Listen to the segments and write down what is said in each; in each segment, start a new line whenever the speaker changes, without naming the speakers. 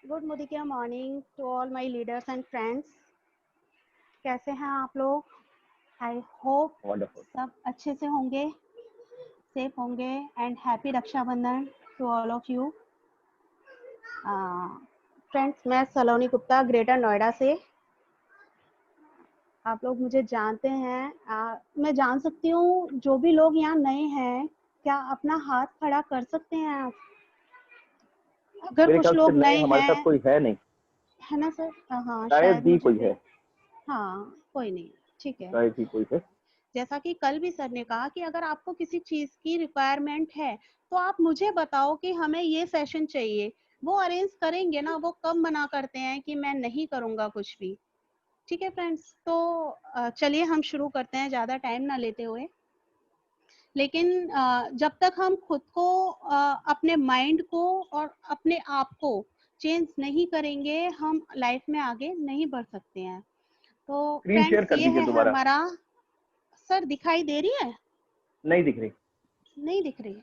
Good मुदिकिया morning to all my leaders and friends. कैसे हैं आप लोग? I hope
wonderful.
सब अच्छे से होंगे, सेफ होंगे and happy Rakshabandhan to all of you. Friends, मैं सलोनी गुप्ता ग्रेटर नोएडा से। आप लोग मुझे जानते हैं। मैं जान सकती हूँ जो भी लोग यहाँ नए हैं, क्या अपना हाथ खड़ा कर सकते हैं आप? अगर
मेरे
कुछ
ख्याल से
लोग
नए
नए
हमारे साथ
हैं,
कोई है नहीं,
है ना सर? हाँ,
शायद
शायद
ही
मुझे
कोई
भी।
है।
हाँ, कोई नहीं, ठीक है।
शायद ही कोई है।
जैसा कि कल भी सर ने कहा कि अगर आपको किसी चीज की रिक्वायरमेंट है तो आप मुझे बताओ कि हमें ये सेशन चाहिए, वो अरेंज करेंगे ना। वो कब मना करते हैं कि मैं नहीं करूंगा कुछ भी। ठीक है फ्रेंड्स, तो चलिए हम शुरू करते हैं ज्यादा टाइम ना लेते हुए। लेकिन जब तक हम खुद को, अपने माइंड को और अपने आप को चेंज नहीं करेंगे, हम लाइफ में आगे नहीं बढ़ सकते हैं। तो
स्क्रीन शेयर
फ्रेंड्स,
कर
ये
दीजिए
है
दोबारा।
हमारा। सर दिखाई दे रही है?
नहीं दिख रही।
नहीं दिख रही?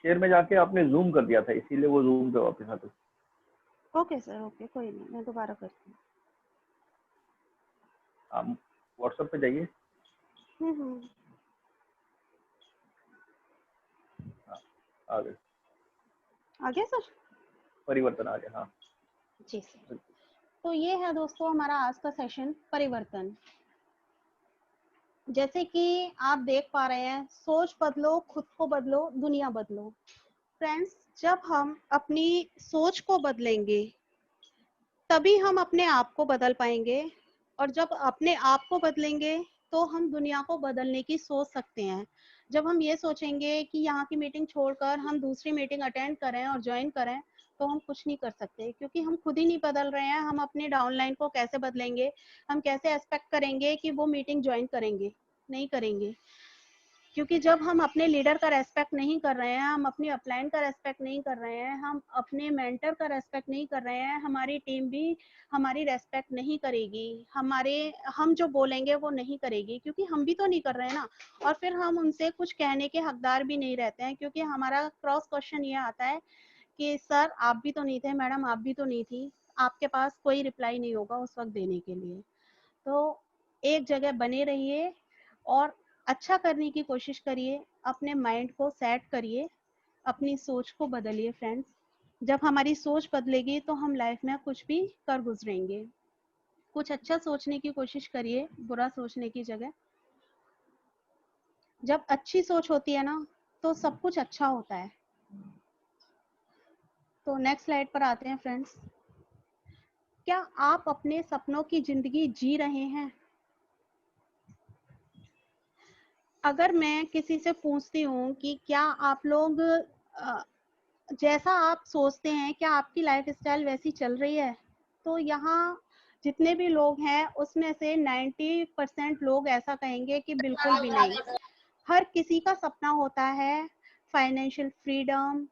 शेयर में जाके आपने जूम कर दिया था, इसीलिए वो जूम पे वापस आता।
ओके सर, ओके, कोई नहीं, मैं दोबारा करती
आप व्हाट्सएप पे जाइए।
हूँ। हम्म।
हाँ, आ गए।
आ गया सर?
परिवर्तन आ गया। हाँ,
जी सर।
बिल्कुल।
तो ये है दोस्तों हमारा आज का सेशन, परिवर्तन। जैसे कि आप देख पा रहे हैं, सोच बदलो, खुद को बदलो, दुनिया बदलो। फ्रेंड्स, जब हम अपनी सोच को बदलेंगे तभी हम अपने आप को बदल पाएंगे, और जब अपने आप को बदलेंगे तो हम दुनिया को बदलने की सोच सकते हैं। जब हम ये सोचेंगे कि यहाँ की मीटिंग छोड़कर हम दूसरी मीटिंग अटेंड करें और ज्वाइन करें, तो हम कुछ नहीं कर सकते, क्योंकि हम खुद ही नहीं बदल रहे हैं। हम अपने डाउनलाइन को कैसे बदलेंगे? हम कैसे एक्सपेक्ट करेंगे कि वो मीटिंग ज्वाइन करेंगे? नहीं करेंगे। क्योंकि जब हम अपने लीडर का रेस्पेक्ट नहीं कर रहे हैं, हम अपनी अपलाइन का रेस्पेक्ट नहीं कर रहे हैं, हम अपने मेंटर का रेस्पेक्ट नहीं कर रहे हैं, हमारी टीम भी हमारी रेस्पेक्ट नहीं करेगी। हम जो बोलेंगे वो नहीं करेगी, क्योंकि हम भी तो नहीं कर रहे हैं ना। और फिर हम उनसे कुछ कहने के हकदार भी नहीं रहते हैं, क्योंकि हमारा क्रॉस क्वेश्चन ये आता है कि सर आप भी तो नहीं थे, मैडम आप भी तो नहीं थी, आपके पास कोई रिप्लाई नहीं होगा उस वक्त देने के लिए। तो एक जगह बने रहिए और अच्छा करने की कोशिश करिए। अपने माइंड को सेट करिए, अपनी सोच को बदलिए फ्रेंड्स। जब हमारी सोच बदलेगी तो हम लाइफ में कुछ भी कर गुजरेंगे। कुछ अच्छा सोचने की कोशिश करिए, बुरा सोचने की जगह। जब अच्छी सोच होती है ना, तो सब कुछ अच्छा होता है। तो नेक्स्ट स्लाइड पर आते हैं फ्रेंड्स। क्या आप अपने सपनों की जिंदगी जी रहे हैं? अगर मैं किसी से पूछती हूँ कि क्या आप लोग, जैसा आप सोचते हैं, क्या आपकी लाइफ स्टाइल वैसी चल रही है? तो यहाँ जितने भी लोग हैं उसमें से 90% लोग ऐसा कहेंगे कि बिल्कुल भी नहीं। हर किसी का सपना होता है फाइनेंशियल फ्रीडम,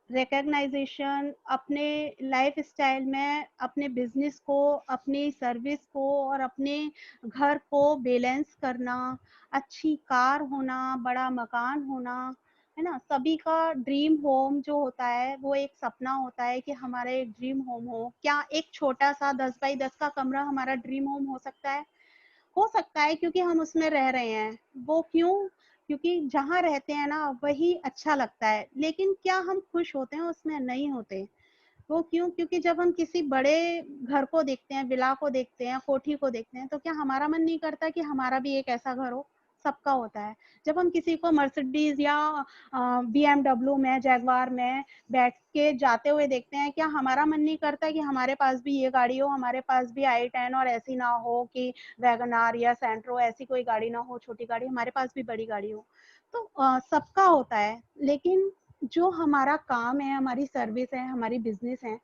रिकग्नाइजेशन, अपने लाइफ स्टाइल में अपने बिजनेस को, अपनी सर्विस को और अपने घर को बैलेंस करना, अच्छी कार होना, बड़ा मकान होना, है ना। सभी का ड्रीम होम जो होता है वो एक सपना होता है कि हमारा एक ड्रीम होम हो। क्या एक छोटा सा 10 बाई 10 का कमरा हमारा ड्रीम होम हो सकता है? हो सकता है, क्योंकि हम उसमें रह रहे हैं। वो क्यों? क्योंकि जहाँ रहते हैं ना वही अच्छा लगता है, लेकिन क्या हम खुश होते हैं उसमें? नहीं होते। वो क्यों? क्योंकि जब हम किसी बड़े घर को देखते हैं, विला को देखते हैं, कोठी को देखते हैं, तो क्या हमारा मन नहीं करता कि हमारा भी एक ऐसा घर हो? सबका होता है। जब हम किसी को मर्सिडीज या BMW में, जैगवार में बैठ के जाते हुए देखते हैं, क्या हमारा मन नहीं करता कि हमारे पास भी ये गाड़ी हो, हमारे पास भी i10, और ऐसी ना हो कि वैगनार या सेंट्रो, ऐसी कोई गाड़ी ना हो, छोटी गाड़ी, हमारे पास भी बड़ी गाड़ी हो। तो सबका होता है। लेकिन जो हमारा काम है, हमारी सर्विस है, हमारी बिजनेस है,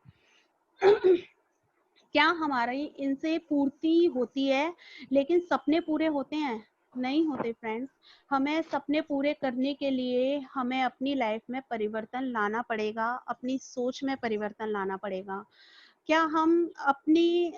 क्या हमारी इनसे पूर्ति होती है? लेकिन सपने पूरे होते हैं? नहीं होते फ्रेंड्स। हमें सपने पूरे करने के लिए हमें अपनी लाइफ में परिवर्तन लाना पड़ेगा, अपनी सोच में परिवर्तन लाना पड़ेगा। क्या हम अपनी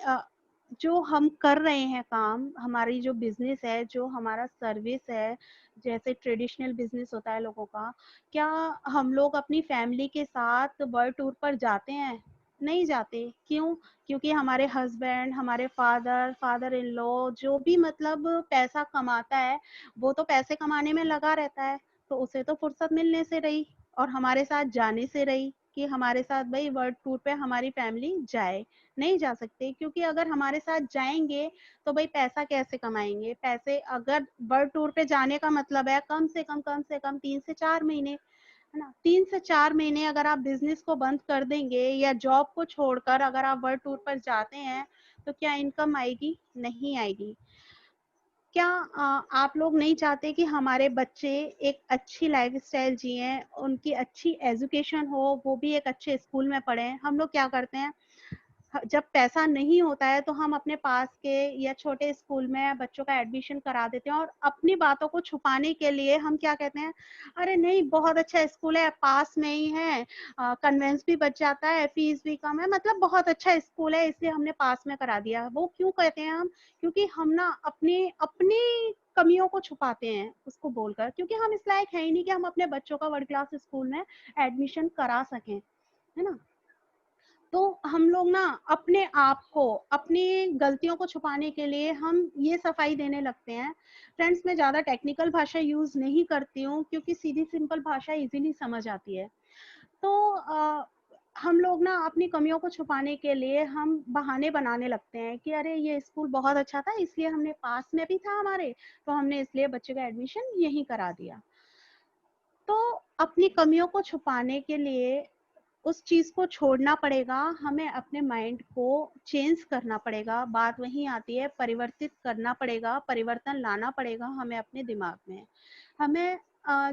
जो हम कर रहे हैं काम, हमारी जो बिजनेस है, जो हमारा सर्विस है, जैसे ट्रेडिशनल बिजनेस होता है लोगों का, क्या हम लोग अपनी फैमिली के साथ वर्ल्ड टूर पर जाते हैं? नहीं जाते। क्यों? क्योंकि हमारे हस्बैंड, हमारे फादर इन लॉ जो भी मतलब पैसा कमाता है, वो तो पैसे कमाने में लगा रहता है, तो उसे तो फुर्सत मिलने से रही और हमारे साथ जाने से रही कि हमारे साथ भाई वर्ल्ड टूर पे हमारी फैमिली जाए। नहीं जा सकते, क्योंकि अगर हमारे साथ जाएंगे तो भाई पैसा कैसे कमाएंगे? पैसे अगर वर्ल्ड टूर पे जाने का मतलब है कम से कम 3 से 4 महीने, है ना? 3 से 4 महीने अगर आप बिजनेस को बंद कर देंगे या जॉब को छोड़कर अगर आप वर्ल्ड टूर पर जाते हैं, तो क्या इनकम आएगी? नहीं आएगी। क्या आप लोग नहीं चाहते कि हमारे बच्चे एक अच्छी लाइफस्टाइल जिए, उनकी अच्छी एजुकेशन हो, वो भी एक अच्छे स्कूल में पढ़ें? हम लोग क्या करते हैं, जब पैसा नहीं होता है तो हम अपने पास के या छोटे स्कूल में बच्चों का एडमिशन करा देते हैं और अपनी बातों को छुपाने के लिए हम क्या कहते हैं, अरे नहीं बहुत अच्छा स्कूल है, पास में ही है, कन्वेंस भी बच जाता है, फीस भी कम है, मतलब बहुत अच्छा स्कूल है इसलिए हमने पास में करा दिया। वो क्यों कहते हैं हम? क्योंकि हम ना अपनी अपनी कमियों को छुपाते हैं उसको बोलकर, क्योंकि हम इस लायक है ही नहीं कि हम अपने बच्चों का वर्ल्ड क्लास स्कूल में एडमिशन करा सकें, है ना? तो हम लोग ना अपने आप को, अपनी गलतियों को छुपाने के लिए हम ये सफाई देने लगते हैं। फ्रेंड्स, मैं ज़्यादा टेक्निकल भाषा यूज़ नहीं करती हूँ क्योंकि सीधी सिंपल भाषा इजीली समझ आती है। तो हम लोग ना अपनी कमियों को छुपाने के लिए हम बहाने बनाने लगते हैं कि अरे ये स्कूल बहुत अच्छा था इसलिए हमने, पास में भी था हमारे, तो हमने इसलिए बच्चे का एडमिशन यहीं करा दिया। तो अपनी कमियों को छुपाने के लिए उस चीज को छोड़ना पड़ेगा, हमें अपने माइंड को चेंज करना पड़ेगा। बात वहीं आती है, परिवर्तित करना पड़ेगा, परिवर्तन लाना पड़ेगा हमें अपने दिमाग में। हमें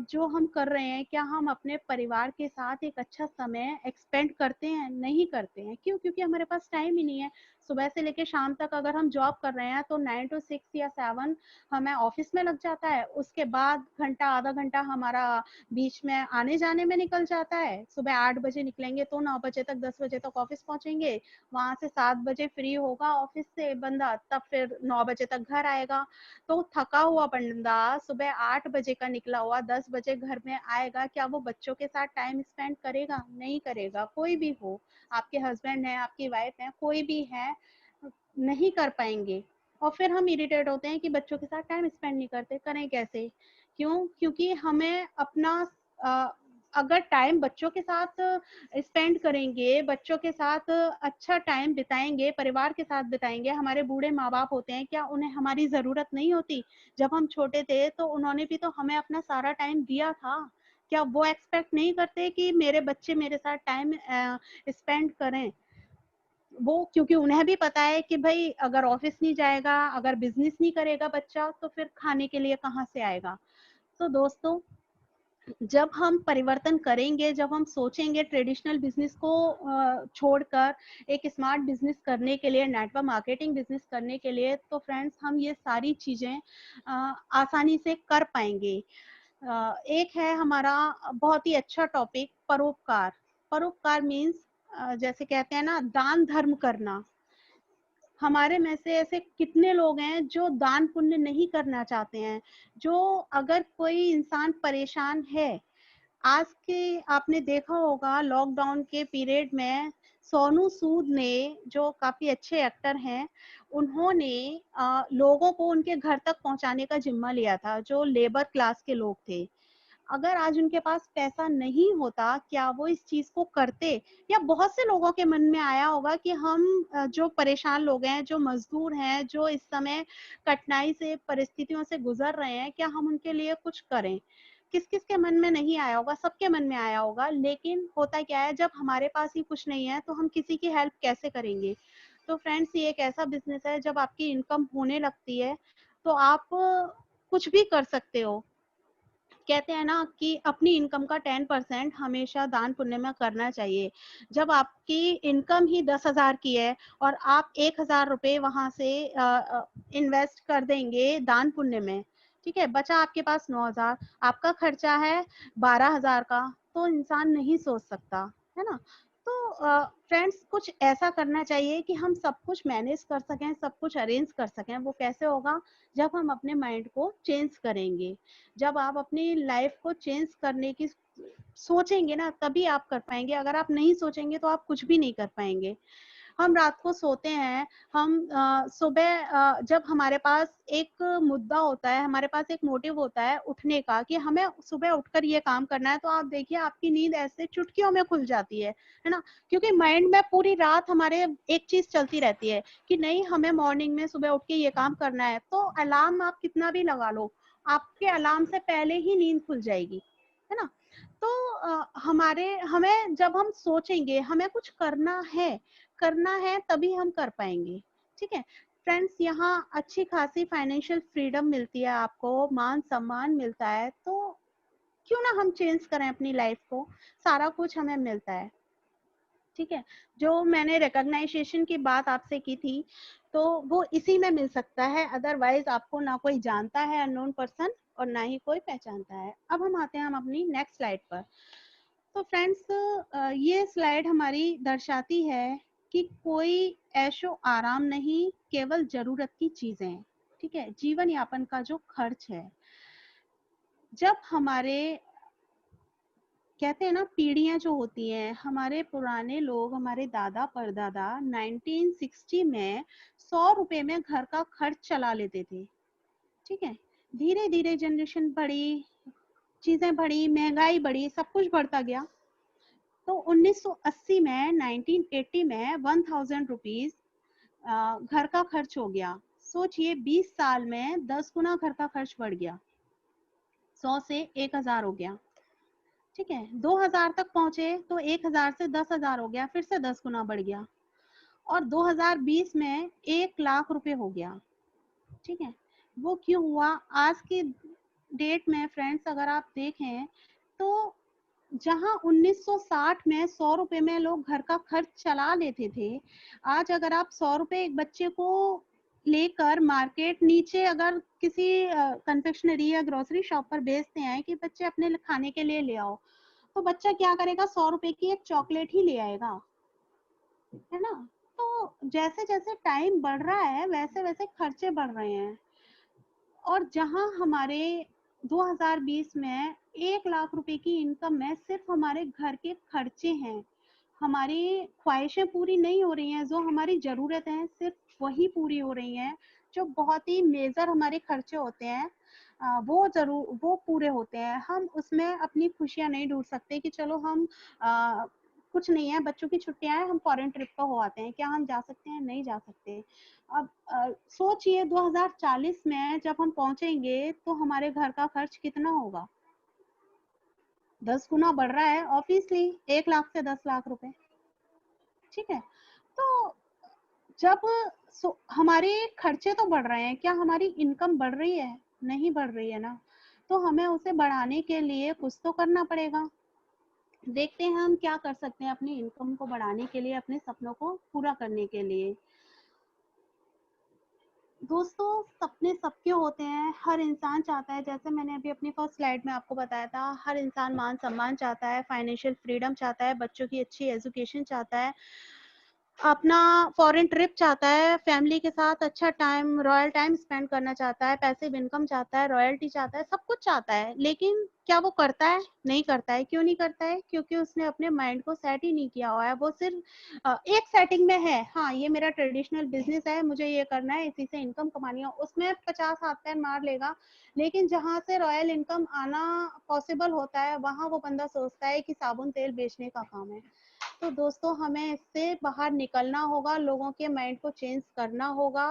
जो हम कर रहे हैं, क्या हम अपने परिवार के साथ एक अच्छा समय एक्सपेंड करते हैं? नहीं करते हैं। क्यों? क्योंकि हमारे पास टाइम ही नहीं है। सुबह से लेकर शाम तक अगर हम जॉब कर रहे हैं तो 9 to 6 या 7 हमें ऑफिस में लग जाता है, उसके बाद घंटा आधा घंटा हमारा बीच में आने जाने में निकल जाता है। सुबह 8 बजे निकलेंगे तो 9 बजे तक, 10 बजे तक ऑफिस पहुंचेंगे, वहां से 7 बजे फ्री होगा ऑफिस से बंदा, तब फिर 9 बजे तक घर आएगा। तो थका हुआ बंदा सुबह 8 बजे का निकला हुआ 10 बजे घर में आएगा, क्या वो बच्चों के साथ टाइम स्पेंड करेगा? नहीं करेगा। कोई भी हो, आपके हस्बैंड है, आपकी वाइफ है, कोई भी है, नहीं कर पाएंगे। और फिर हम इरिटेट होते हैं कि बच्चों के साथ टाइम स्पेंड नहीं करते, करें कैसे? क्यों? क्योंकि हमें अपना अ, अगर टाइम बच्चों के साथ स्पेंड करेंगे, बच्चों के साथ अच्छा टाइम बिताएंगे, परिवार के साथ बिताएंगे। हमारे बूढ़े माँ बाप होते हैं, क्या उन्हें हमारी जरूरत नहीं होती? जब हम छोटे थे तो उन्होंने भी तो हमें अपना सारा टाइम दिया था। क्या वो एक्सपेक्ट नहीं करते कि मेरे बच्चे मेरे साथ टाइम स्पेंड करें? वो, क्योंकि उन्हें भी पता है कि भाई अगर ऑफिस नहीं जाएगा, अगर बिजनेस नहीं करेगा बच्चा, तो फिर खाने के लिए कहाँ से आएगा? तो दोस्तों, जब हम परिवर्तन करेंगे, जब हम सोचेंगे ट्रेडिशनल बिजनेस को छोड़कर एक स्मार्ट बिजनेस करने के लिए, नेटवर्क मार्केटिंग बिजनेस करने के लिए, तो फ्रेंड्स हम ये सारी चीजें आसानी से कर पाएंगे। एक है हमारा बहुत ही अच्छा टॉपिक, परोपकार। परोपकार मीन्स, जैसे कहते हैं ना, दान धर्म करना। हमारे में से ऐसे कितने लोग हैं जो दान पुण्य नहीं करना चाहते हैं? जो, अगर कोई इंसान परेशान है, आज के आपने देखा होगा लॉकडाउन के पीरियड में सोनू सूद ने, जो काफी अच्छे एक्टर हैं, उन्होंने लोगों को उनके घर तक पहुंचाने का जिम्मा लिया था, जो लेबर क्लास के लोग थे। अगर आज उनके पास पैसा नहीं होता, क्या वो इस चीज को करते? या बहुत से लोगों के मन में आया होगा कि हम जो परेशान लोग हैं, जो मजदूर हैं, जो इस समय कठिनाई से, परिस्थितियों से गुजर रहे हैं, क्या हम उनके लिए कुछ करें? किस किस के मन में नहीं आया होगा? सबके मन में आया होगा। लेकिन होता क्या है, जब हमारे पास ही कुछ नहीं है तो हम किसी की हेल्प कैसे करेंगे? तो फ्रेंड्स, ये एक ऐसा बिजनेस है, जब आपकी इनकम होने लगती है तो आप कुछ भी कर सकते हो। कहते हैं ना कि अपनी इनकम का 10% हमेशा दान पुण्य में करना चाहिए। जब आपकी इनकम ही 10,000 की है और आप 1,000 रुपए वहां से इन्वेस्ट कर देंगे दान पुण्य में, ठीक है, बचा आपके पास 9,000, आपका खर्चा है 12,000 का, तो इंसान नहीं सोच सकता, है ना? तो फ्रेंड्स कुछ ऐसा करना चाहिए कि हम सब कुछ मैनेज कर सकें, सब कुछ अरेंज कर सकें। वो कैसे होगा? जब हम अपने माइंड को चेंज करेंगे, जब आप अपनी लाइफ को चेंज करने की सोचेंगे ना, तभी आप कर पाएंगे। अगर आप नहीं सोचेंगे तो आप कुछ भी नहीं कर पाएंगे। हम रात को सोते हैं, हम सुबह जब हमारे पास एक मुद्दा होता है, हमारे पास एक मोटिव होता है उठने का कि हमें सुबह उठकर ये काम करना है, तो आप देखिए आपकी नींद ऐसे चुटकियों में खुल जाती है ना? क्योंकि माइंड में पूरी रात हमारे एक चीज चलती रहती है कि नहीं, हमें मॉर्निंग में सुबह उठ के ये काम करना है। तो अलार्म आप कितना भी लगा लो, आपके अलार्म से पहले ही नींद खुल जाएगी, है ना? तो हमें जब हम सोचेंगे हमें कुछ करना है तभी हम कर पाएंगे। ठीक है फ्रेंड्स, यहाँ अच्छी खासी फाइनेंशियल फ्रीडम मिलती है, आपको मान सम्मान मिलता है, तो क्यों ना हम चेंज करें अपनी लाइफ को। सारा कुछ हमें मिलता है। ठीक है, जो मैंने रिकॉग्नाइजेशन की बात आपसे की थी, तो वो इसी में मिल सकता है। अदरवाइज आपको ना कोई जानता है अननोन पर्सन, और ना ही कोई पहचानता है। अब हम आते हैं हम अपनी नेक्स्ट स्लाइड पर। तो फ्रेंड्स, ये स्लाइड हमारी दर्शाती है कि कोई ऐशो आराम नहीं, केवल जरूरत की चीजें। ठीक है, जीवन यापन का जो खर्च है, जब हमारे कहते हैं ना पीढ़ियां जो होती हैं, हमारे पुराने लोग, हमारे दादा परदादा 1960 में 100 रुपए में घर का खर्च चला लेते थे। ठीक है, धीरे धीरे जनरेशन बढ़ी, चीजें बढ़ी, महंगाई बढ़ी, सब कुछ बढ़ता गया। तो 1980 में 1980 में 1000 रुपीज घर का खर्च हो गया। सोचिए 20 साल में 10 गुना घर का खर्च बढ़ गया, 100 से 1000 हो गया। ठीक है, 2000 तक पहुंचे तो 1000 से 10,000 हो गया, फिर से 10 गुना बढ़ गया, और 2020 में 1,00,000 रुपए हो गया। ठीक है, वो क्यों हुआ? आज की डेट में फ्रेंड्स अगर आप देखें, तो जहां 1960 में 100 रुपए में लोग घर का खर्च चला लेते थे, आज अगर आप 100 रुपए एक बच्चे को लेकर मार्केट नीचे अगर किसी कन्फेक्शनरी या ग्रोसरी शॉप पर बेचते हैं कि बच्चे अपने खाने के लिए ले आओ, तो बच्चा क्या करेगा? 100 रुपए की एक चॉकलेट ही ले आएगा, है ना? तो जैसे जैसे टाइम बढ़ रहा है वैसे वैसे खर्चे बढ़ रहे हैं। और जहां हमारे 2020 में 1,00,000 रुपए की इनकम में सिर्फ हमारे घर के खर्चे हैं, हमारी ख्वाहिशें पूरी नहीं हो रही हैं, जो हमारी जरूरत है सिर्फ वही पूरी हो रही हैं। जो बहुत ही मेजर हमारे खर्चे होते हैं, वो पूरे होते हैं। हम उसमें अपनी खुशियां नहीं ढूंढ सकते कि चलो हम कुछ नहीं है, बच्चों की छुट्टियां हैं, हम फॉरेन ट्रिप पर हो आते हैं। क्या हम जा सकते हैं? नहीं जा सकते। अब सोचिए 2040 में जब हम पहुंचेंगे तो हमारे घर का खर्च कितना होगा? 10 गुना बढ़ रहा है ऑब्वियसली, 1,00,000 से 10,00,000 रुपए। ठीक है, तो जब हमारे खर्चे तो बढ़ रहे हैं, क्या हमारी इनकम बढ़ रही है? नहीं बढ़ रही है ना। तो हमें उसे बढ़ाने के लिए कुछ तो करना पड़ेगा। देखते हैं हम क्या कर सकते हैं अपनी इनकम को बढ़ाने के लिए, अपने सपनों को पूरा करने के लिए। दोस्तों, सपने सबके होते हैं, हर इंसान चाहता है, जैसे मैंने अभी अपनी फर्स्ट स्लाइड में आपको बताया था, हर इंसान मान सम्मान चाहता है, फाइनेंशियल फ्रीडम चाहता है, बच्चों की अच्छी एजुकेशन चाहता है, अपना फॉरेन ट्रिप चाहता है, फैमिली के साथ अच्छा टाइम, रॉयल टाइम स्पेंड करना चाहता है, पैसिव इनकम चाहता है, रॉयल्टी चाहता है, सब कुछ चाहता है। लेकिन क्या वो करता है? नहीं करता है। क्यों नहीं करता है? क्योंकि उसने अपने माइंड को सेट ही नहीं किया हुआ है। वो सिर्फ एक सेटिंग में है, हाँ ये मेरा ट्रेडिशनल बिजनेस है, मुझे ये करना है, इसी से इनकम कमानी है, उसमें 50 हाथ पैर मार लेगा। लेकिन जहां से रॉयल इनकम आना पॉसिबल होता है, वहां वो बंदा सोचता है कि साबुन तेल बेचने का काम है। तो दोस्तों, हमें इससे बाहर निकलना होगा, लोगों के माइंड को चेंज करना होगा।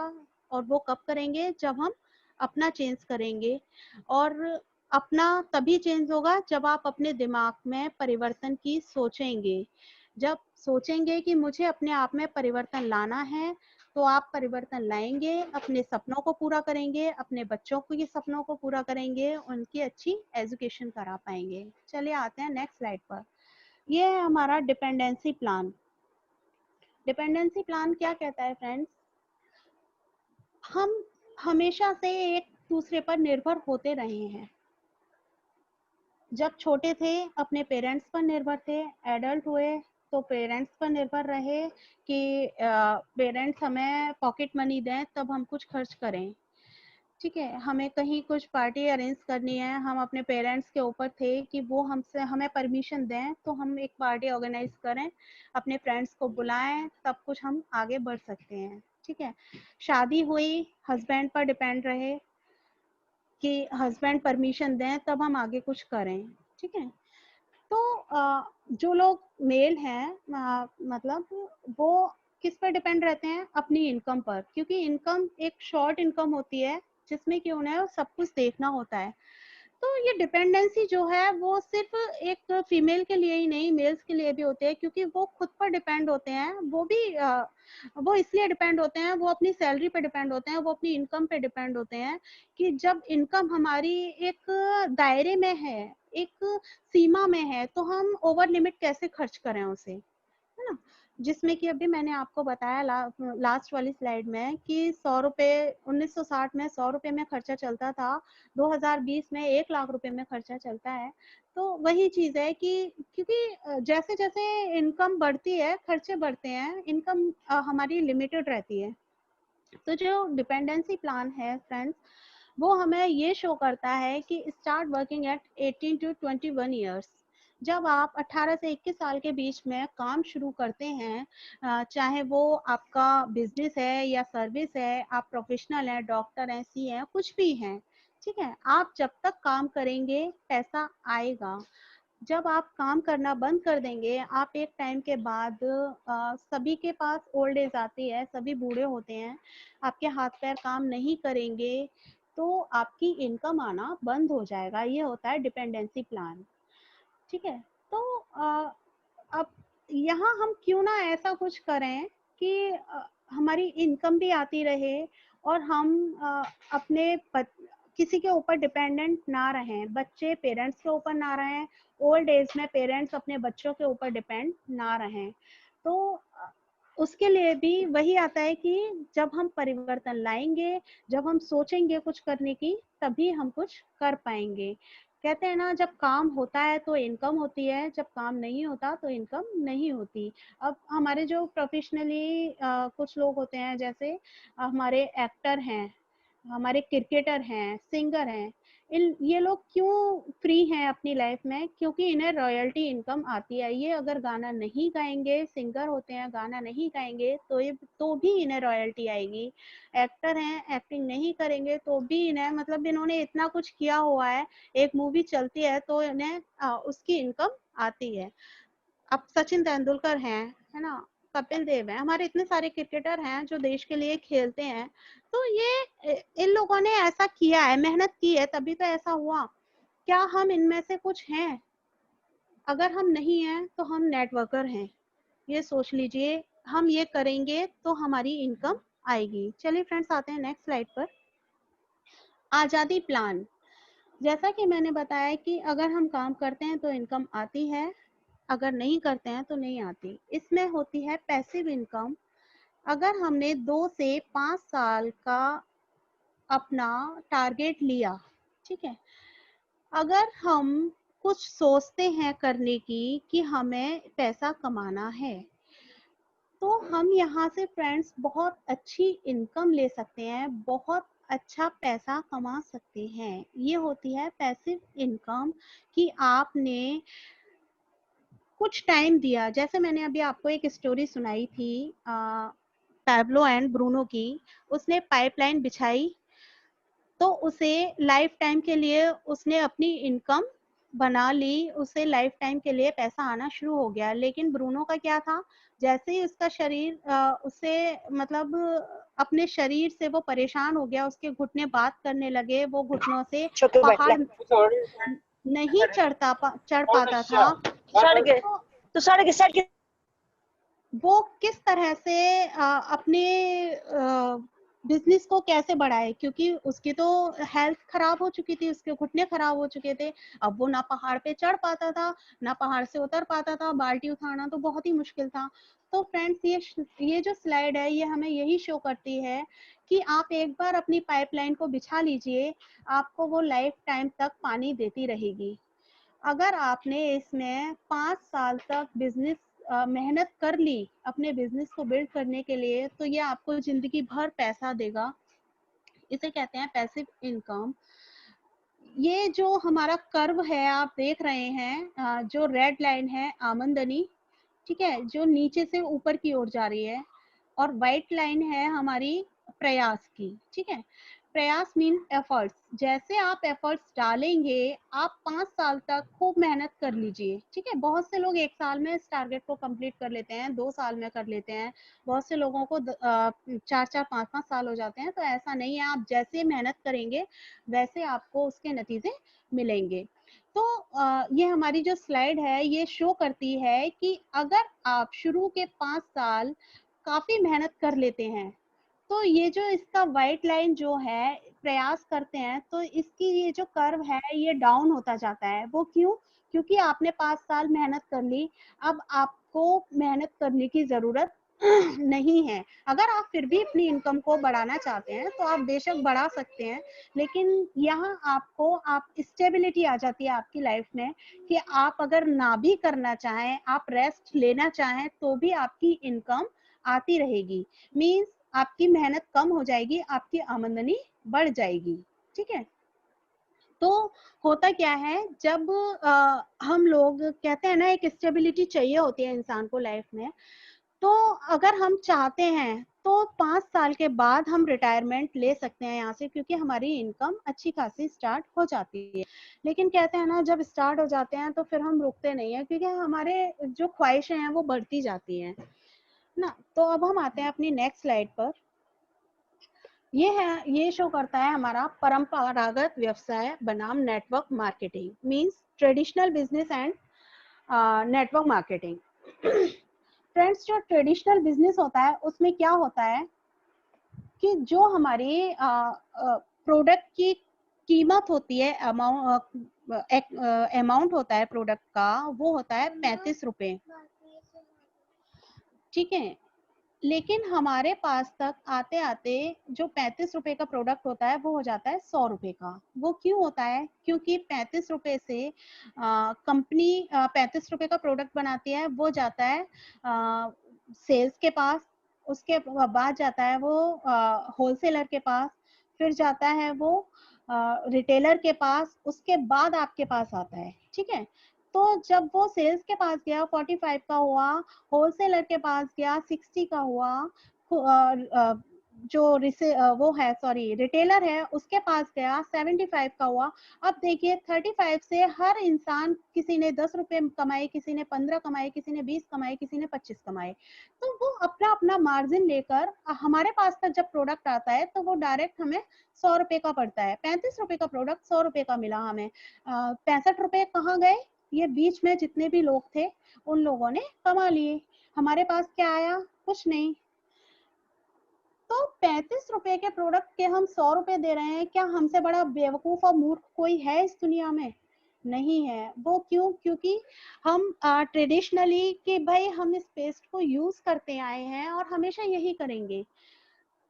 और वो कब करेंगे? जब हम अपना चेंज करेंगे। और अपना तभी चेंज होगा जब आप अपने दिमाग में परिवर्तन की सोचेंगे। जब सोचेंगे कि मुझे अपने आप में परिवर्तन लाना है, तो आप परिवर्तन लाएंगे, अपने सपनों को पूरा करेंगे, अपने बच्चों के सपनों को पूरा करेंगे, उनकी अच्छी एजुकेशन करा पाएंगे। चलिए आते हैं नेक्स्ट स्लाइड पर। ये है हमारा डिपेंडेंसी प्लान। डिपेंडेंसी प्लान क्या कहता है फ्रेंड्स? हम हमेशा से एक दूसरे पर निर्भर होते रहे हैं। जब छोटे थे अपने पेरेंट्स पर निर्भर थे, एडल्ट हुए तो पेरेंट्स पर निर्भर रहे कि पेरेंट्स हमें पॉकेट मनी दें तब हम कुछ खर्च करें। ठीक है, हमें कहीं कुछ पार्टी अरेंज करनी है, हम अपने पेरेंट्स के ऊपर थे कि वो हमसे हमें परमिशन दें तो हम एक पार्टी ऑर्गेनाइज करें, अपने फ्रेंड्स को बुलाएं, तब कुछ हम आगे बढ़ सकते हैं। ठीक है, शादी हुई, हस्बैंड पर डिपेंड रहे कि हस्बैंड परमिशन दें तब हम आगे कुछ करें। ठीक है, तो जो लोग मेल हैं मतलब वो किस पर डिपेंड रहते हैं? अपनी इनकम पर, क्योंकि इनकम एक शॉर्ट इनकम होती है जिसमें कि उन्हें सब कुछ देखना होता है। तो ये डिपेंडेंसी जो है वो सिर्फ एक फीमेल के लिए ही नहीं, मेल्स के लिए भी होते हैं, क्योंकि वो खुद पर डिपेंड होते हैं। वो भी वो इसलिए डिपेंड होते हैं, वो अपनी सैलरी पे डिपेंड होते हैं, वो अपनी इनकम पे डिपेंड होते हैं कि जब इनकम हमारी एक दायरे में है, एक सीमा में है, तो हम ओवर लिमिट कैसे खर्च करें उसे, है ना? जिसमें कि अभी मैंने आपको बताया लास्ट वाली स्लाइड में कि 100 रुपए 1960 में 100 रुपए में खर्चा चलता था, 2020 में 1 लाख रुपए में खर्चा चलता है। तो वही चीज है कि क्योंकि जैसे जैसे इनकम बढ़ती है खर्चे बढ़ते हैं, इनकम हमारी लिमिटेड रहती है। तो जो डिपेंडेंसी प्लान है फ्रेंड्स, वो हमें ये शो करता है कि start working at 18 to 21 years. जब आप 18 से 21 साल के बीच में काम शुरू करते हैं, चाहे वो आपका बिजनेस है या सर्विस है, आप प्रोफेशनल हैं, डॉक्टर हैं, सी हैं, कुछ भी हैं, ठीक है, आप जब तक काम करेंगे पैसा आएगा। जब आप काम करना बंद कर देंगे, आप एक टाइम के बाद सभी के पास ओल्ड एज आती है, सभी बूढ़े होते हैं, आपके हाथ पैर काम नहीं करेंगे, तो आपकी इनकम आना बंद हो जाएगा। ये होता है डिपेंडेंसी प्लान। ठीक है, तो अब यहाँ हम क्यों ना ऐसा कुछ करें कि हमारी इनकम भी आती रहे और हम अपने किसी के ऊपर डिपेंडेंट ना रहें, बच्चे पेरेंट्स के ऊपर ना रहें, ओल्ड एज में पेरेंट्स अपने बच्चों के ऊपर डिपेंड ना रहें। तो उसके लिए भी वही आता है कि जब हम परिवर्तन लाएंगे, जब हम सोचेंगे कुछ करने की, तभी हम कुछ कर पाएंगे। कहते हैं ना, जब काम होता है तो इनकम होती है, जब काम नहीं होता तो इनकम नहीं होती। अब हमारे जो प्रोफेशनली कुछ लोग होते हैं, जैसे हमारे एक्टर हैं, हमारे क्रिकेटर हैं, सिंगर हैं, ये लोग क्यों फ्री हैं अपनी लाइफ में? क्योंकि इन्हें रॉयल्टी इनकम आती है। ये अगर गाना नहीं गाएंगे, सिंगर होते हैं, गाना नहीं गाएंगे तो भी इन्हें रॉयल्टी आएगी। एक्टर हैं, एक्टिंग नहीं करेंगे तो भी इन्हें, मतलब इन्होंने इतना कुछ किया हुआ है, एक मूवी चलती है तो इन्हें उसकी इनकम आती है। अब सचिन तेंदुलकर हैं, है ना, कपिल देव है, हमारे इतने सारे क्रिकेटर हैं जो देश के लिए खेलते हैं। तो ये इन लोगों ने ऐसा किया है, मेहनत की है, तभी तो ऐसा हुआ। क्या हम इनमें से कुछ हैं? अगर हम नहीं हैं तो हम नेटवर्कर हैं, ये सोच लीजिए। हम ये करेंगे तो हमारी इनकम आएगी। चलिए फ्रेंड्स, आते हैं नेक्स्ट स्लाइड पर। आजादी प्लान। जैसा कि मैंने बताया कि अगर हम काम करते हैं तो इनकम आती है, अगर नहीं करते हैं तो नहीं आती। इसमें होती है पैसिव इनकम। अगर हमने 2 से 5 साल का अपना टारगेट लिया, ठीक है, अगर हम कुछ सोचते हैं करने की कि हमें पैसा कमाना है, तो हम यहाँ से फ्रेंड्स बहुत अच्छी इनकम ले सकते हैं, बहुत अच्छा पैसा कमा सकते हैं। ये होती है पैसिव इनकम कि आपने कुछ टाइम दिया। जैसे मैंने अभी आपको एक स्टोरी सुनाई थी पैब्लो एंड ब्रूनो की। उसने पाइपलाइन बिछाई तो उसे लाइफ टाइम के लिए उसने अपनी इनकम बना ली, उसे लाइफ टाइम के लिए पैसा आना शुरू हो गया। लेकिन ब्रूनो का क्या था, जैसे ही उसका शरीर उसे मतलब अपने शरीर से वो परेशान हो गया, उसके घुटने बात करने लगे, वो घुटनों से पहाड़ नहीं चढ़ पाता था।
तो सड़ के
वो किस तरह से अपने बिजनेस को कैसे बढ़ाए, क्योंकि उसकी तो हेल्थ खराब हो चुकी थी, उसके घुटने खराब हो चुके थे। अब वो ना पहाड़ पे चढ़ पाता था, ना पहाड़ से उतर पाता था, बाल्टी उठाना तो बहुत ही मुश्किल था। तो फ्रेंड्स, ये जो स्लाइड है ये हमें यही शो करती है कि आप एक बार अपनी पाइपलाइन को बिछा लीजिए, आपको वो लाइफ टाइम तक पानी देती रहेगी। अगर आपने इसमें 5 साल तक बिजनेस मेहनत कर ली अपने बिजनेस को बिल्ड करने के लिए, तो ये आपको जिंदगी भर पैसा देगा। इसे कहते हैं पैसिव इनकम। ये जो हमारा कर्व है आप देख रहे हैं, जो रेड लाइन है आमदनी, ठीक है, जो नीचे से ऊपर की ओर जा रही है, और व्हाइट लाइन है हमारी प्रयास की, ठीक है। प्रयास मीन एफर्ट्स। जैसे आप एफर्ट्स डालेंगे, आप 5 साल तक खूब मेहनत कर लीजिए, ठीक है। बहुत से लोग 1 साल में इस टारगेट को कंप्लीट कर लेते हैं, 2 साल में कर लेते हैं, बहुत से लोगों को 4-4 5-5 साल हो जाते हैं। तो ऐसा नहीं है, आप जैसे मेहनत करेंगे वैसे आपको उसके नतीजे मिलेंगे। तो ये हमारी जो स्लाइड है ये शो करती है कि अगर आप शुरू के 5 साल काफी मेहनत कर लेते हैं, तो ये जो इसका व्हाइट लाइन जो है प्रयास करते हैं, तो इसकी ये जो कर्व है ये डाउन होता जाता है। वो क्यों? क्योंकि आपने 5 साल मेहनत कर ली, अब आपको मेहनत करने की जरूरत नहीं है। अगर आप फिर भी अपनी इनकम को बढ़ाना चाहते हैं तो आप बेशक बढ़ा सकते हैं, लेकिन यहाँ आपको आप स्टेबिलिटी आ जाती है आपकी लाइफ में कि आप अगर ना भी करना चाहें, आप रेस्ट लेना चाहें, तो भी आपकी इनकम आती रहेगी। मीन्स आपकी मेहनत कम हो जाएगी, आपकी आमदनी बढ़ जाएगी, ठीक है। तो होता क्या है, जब हम लोग कहते हैं ना एक स्टेबिलिटी चाहिए होती है इंसान को लाइफ में, तो अगर हम चाहते हैं तो 5 साल के बाद हम रिटायरमेंट ले सकते हैं यहाँ से, क्योंकि हमारी इनकम अच्छी खासी स्टार्ट हो जाती है। लेकिन कहते हैं ना जब स्टार्ट हो जाते हैं तो फिर हम रुकते नहीं है, क्योंकि हमारे जो ख्वाहिशें हैं वो बढ़ती जाती हैं ना। तो अब हम आते हैं अपनी नेक्स्ट स्लाइड पर। ये शो करता है हमारा परंपरागत व्यवसाय बनाम network marketing, means traditional business and network marketing. Friends, जो ट्रेडिशनल बिजनेस होता है उसमें क्या होता है कि जो हमारी प्रोडक्ट की कीमत होती है, अमाउंट होता है प्रोडक्ट का, वो होता है 35 रुपए, ठीक है। लेकिन हमारे पास तक आते आते जो 35 रुपए का प्रोडक्ट होता है वो हो जाता है 100 रुपए का। वो क्यों होता है? क्योंकि 35 रुपए से कंपनी 35 रुपए का प्रोडक्ट बनाती है, वो जाता है सेल्स के पास, उसके बाद जाता है वो होलसेलर के पास, फिर जाता है वो रिटेलर के पास, उसके बाद आपके पास आता है, ठीक है। तो जब वो सेल्स के पास गया 45 का हुआ, होलसेलर के पास गया 60 का हुआ, जो वो है सॉरी रिटेलर है उसके पास गया 75 का हुआ। अब देखिए 35 से हर इंसान, किसी ने 10 रुपए कमाए, किसी ने 15 कमाए, किसी ने 20 कमाए, किसी ने 25 कमाए। तो वो अपना अपना मार्जिन लेकर हमारे पास तक जब प्रोडक्ट आता है तो वो डायरेक्ट हमें 100 रुपए का पड़ता है। 35 रुपए का प्रोडक्ट 100 रुपए का मिला हमें। 65 रुपए कहाँ गए? ये बीच में जितने भी लोग थे उन लोगों ने कमा लिए। हमारे पास क्या आया? कुछ नहीं। तो 35 रुपए के प्रोडक्ट के हम 100 रुपए दे रहे हैं। क्या हमसे बड़ा बेवकूफ और मूर्ख कोई है इस दुनिया में? नहीं है। वो क्यों? क्योंकि हम ट्रेडिशनली कि भाई हम इस पेस्ट को यूज करते आए हैं और हमेशा यही करेंगे।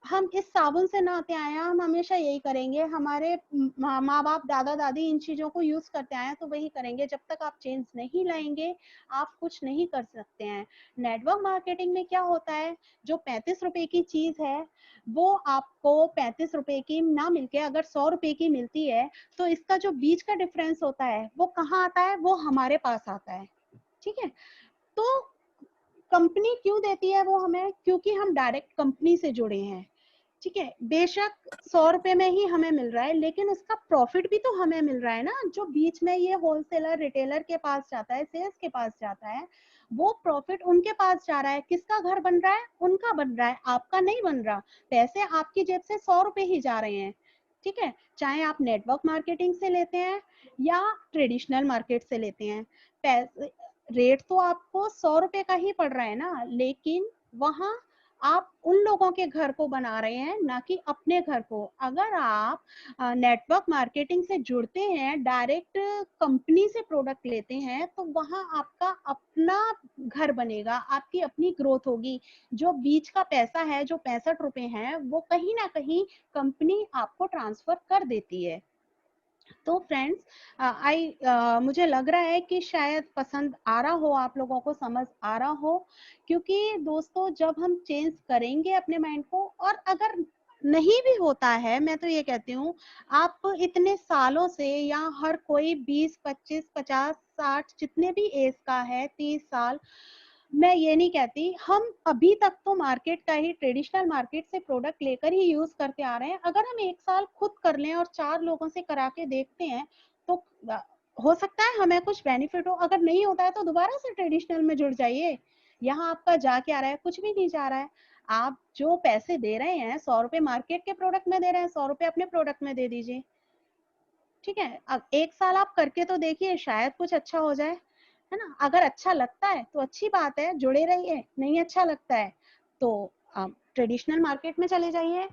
हम इस साबुन से नहाते आए हैं, हम हमेशा यही करेंगे। हमारे माँ बाप दादा दादी इन चीजों को यूज करते आए हैं तो वही करेंगे। जब तक आप चेंज नहीं लाएंगे आप कुछ नहीं कर सकते हैं। नेटवर्क मार्केटिंग में क्या होता है, जो 35 रुपए की चीज है वो आपको 35 रुपए की ना मिलके अगर 100 रुपए की मिलती है, तो इसका जो बीच का डिफरेंस होता है वो कहाँ आता है? वो हमारे पास आता है, ठीक है। तो कंपनी क्यों देती है वो हमें? क्योंकि हम डायरेक्ट कंपनी से जुड़े हैं, ठीक है। बेशक 100 रुपए में ही हमें मिल रहा है, लेकिन उसका प्रॉफिट भी तो हमें मिल रहा है ना। जो बीच में ये होलसेलर रिटेलर के पास जाता है, सेल्स के पास जाता है, वो प्रॉफिट उनके पास जा रहा है। किसका घर बन रहा है? उनका बन रहा है, आपका नहीं बन रहा। पैसे आपकी जेब से 100 रुपए ही जा रहे हैं, ठीक है। चाहे आप नेटवर्क मार्केटिंग से लेते हैं या ट्रेडिशनल मार्केट से लेते हैं, पैसे रेट तो आपको 100 रुपए का ही पड़ रहा है ना, लेकिन वहां आप उन लोगों के घर को बना रहे हैं, ना कि अपने घर को। अगर आप नेटवर्क मार्केटिंग से जुड़ते हैं, डायरेक्ट कंपनी से प्रोडक्ट लेते हैं, तो वहां आपका अपना घर बनेगा, आपकी अपनी ग्रोथ होगी। जो बीच का पैसा है, जो 65 रुपए हैं, वो कहीं ना कहीं कंपनी आपको ट्रांसफर कर देती है। तो फ्रेंड्स मुझे लग रहा है कि शायद पसंद आ रहा हो, आप लोगों को समझ आ रहा हो, क्योंकि दोस्तों जब हम चेंज करेंगे अपने माइंड को, और अगर नहीं भी होता है, मैं तो ये कहती हूँ, आप इतने सालों से, या हर कोई 20, 25, 50, 60 जितने भी एज का है, 30 साल, मैं ये नहीं कहती, हम अभी तक तो मार्केट का ही, ट्रेडिशनल मार्केट से प्रोडक्ट लेकर ही यूज करते आ रहे हैं। अगर हम 1 साल खुद कर लें और 4 लोगों से करा के देखते हैं, तो हो सकता है हमें कुछ बेनिफिट हो। अगर नहीं होता है तो दोबारा से ट्रेडिशनल में जुड़ जाइए। यहाँ आपका जा क्या रहा है? कुछ भी नहीं जा रहा है। आप जो पैसे दे रहे हैं, 100 रुपए मार्केट के प्रोडक्ट में दे रहे हैं, 100 रुपए अपने प्रोडक्ट में दे दीजिए। ठीक है, अब 1 साल आप करके तो देखिए, शायद कुछ अच्छा हो जाए, है ना? अगर अच्छा लगता है तो अच्छी बात है, जुड़े रहिए। नहीं अच्छा लगता है तो आप ट्रेडिशनल मार्केट में चले जाइए,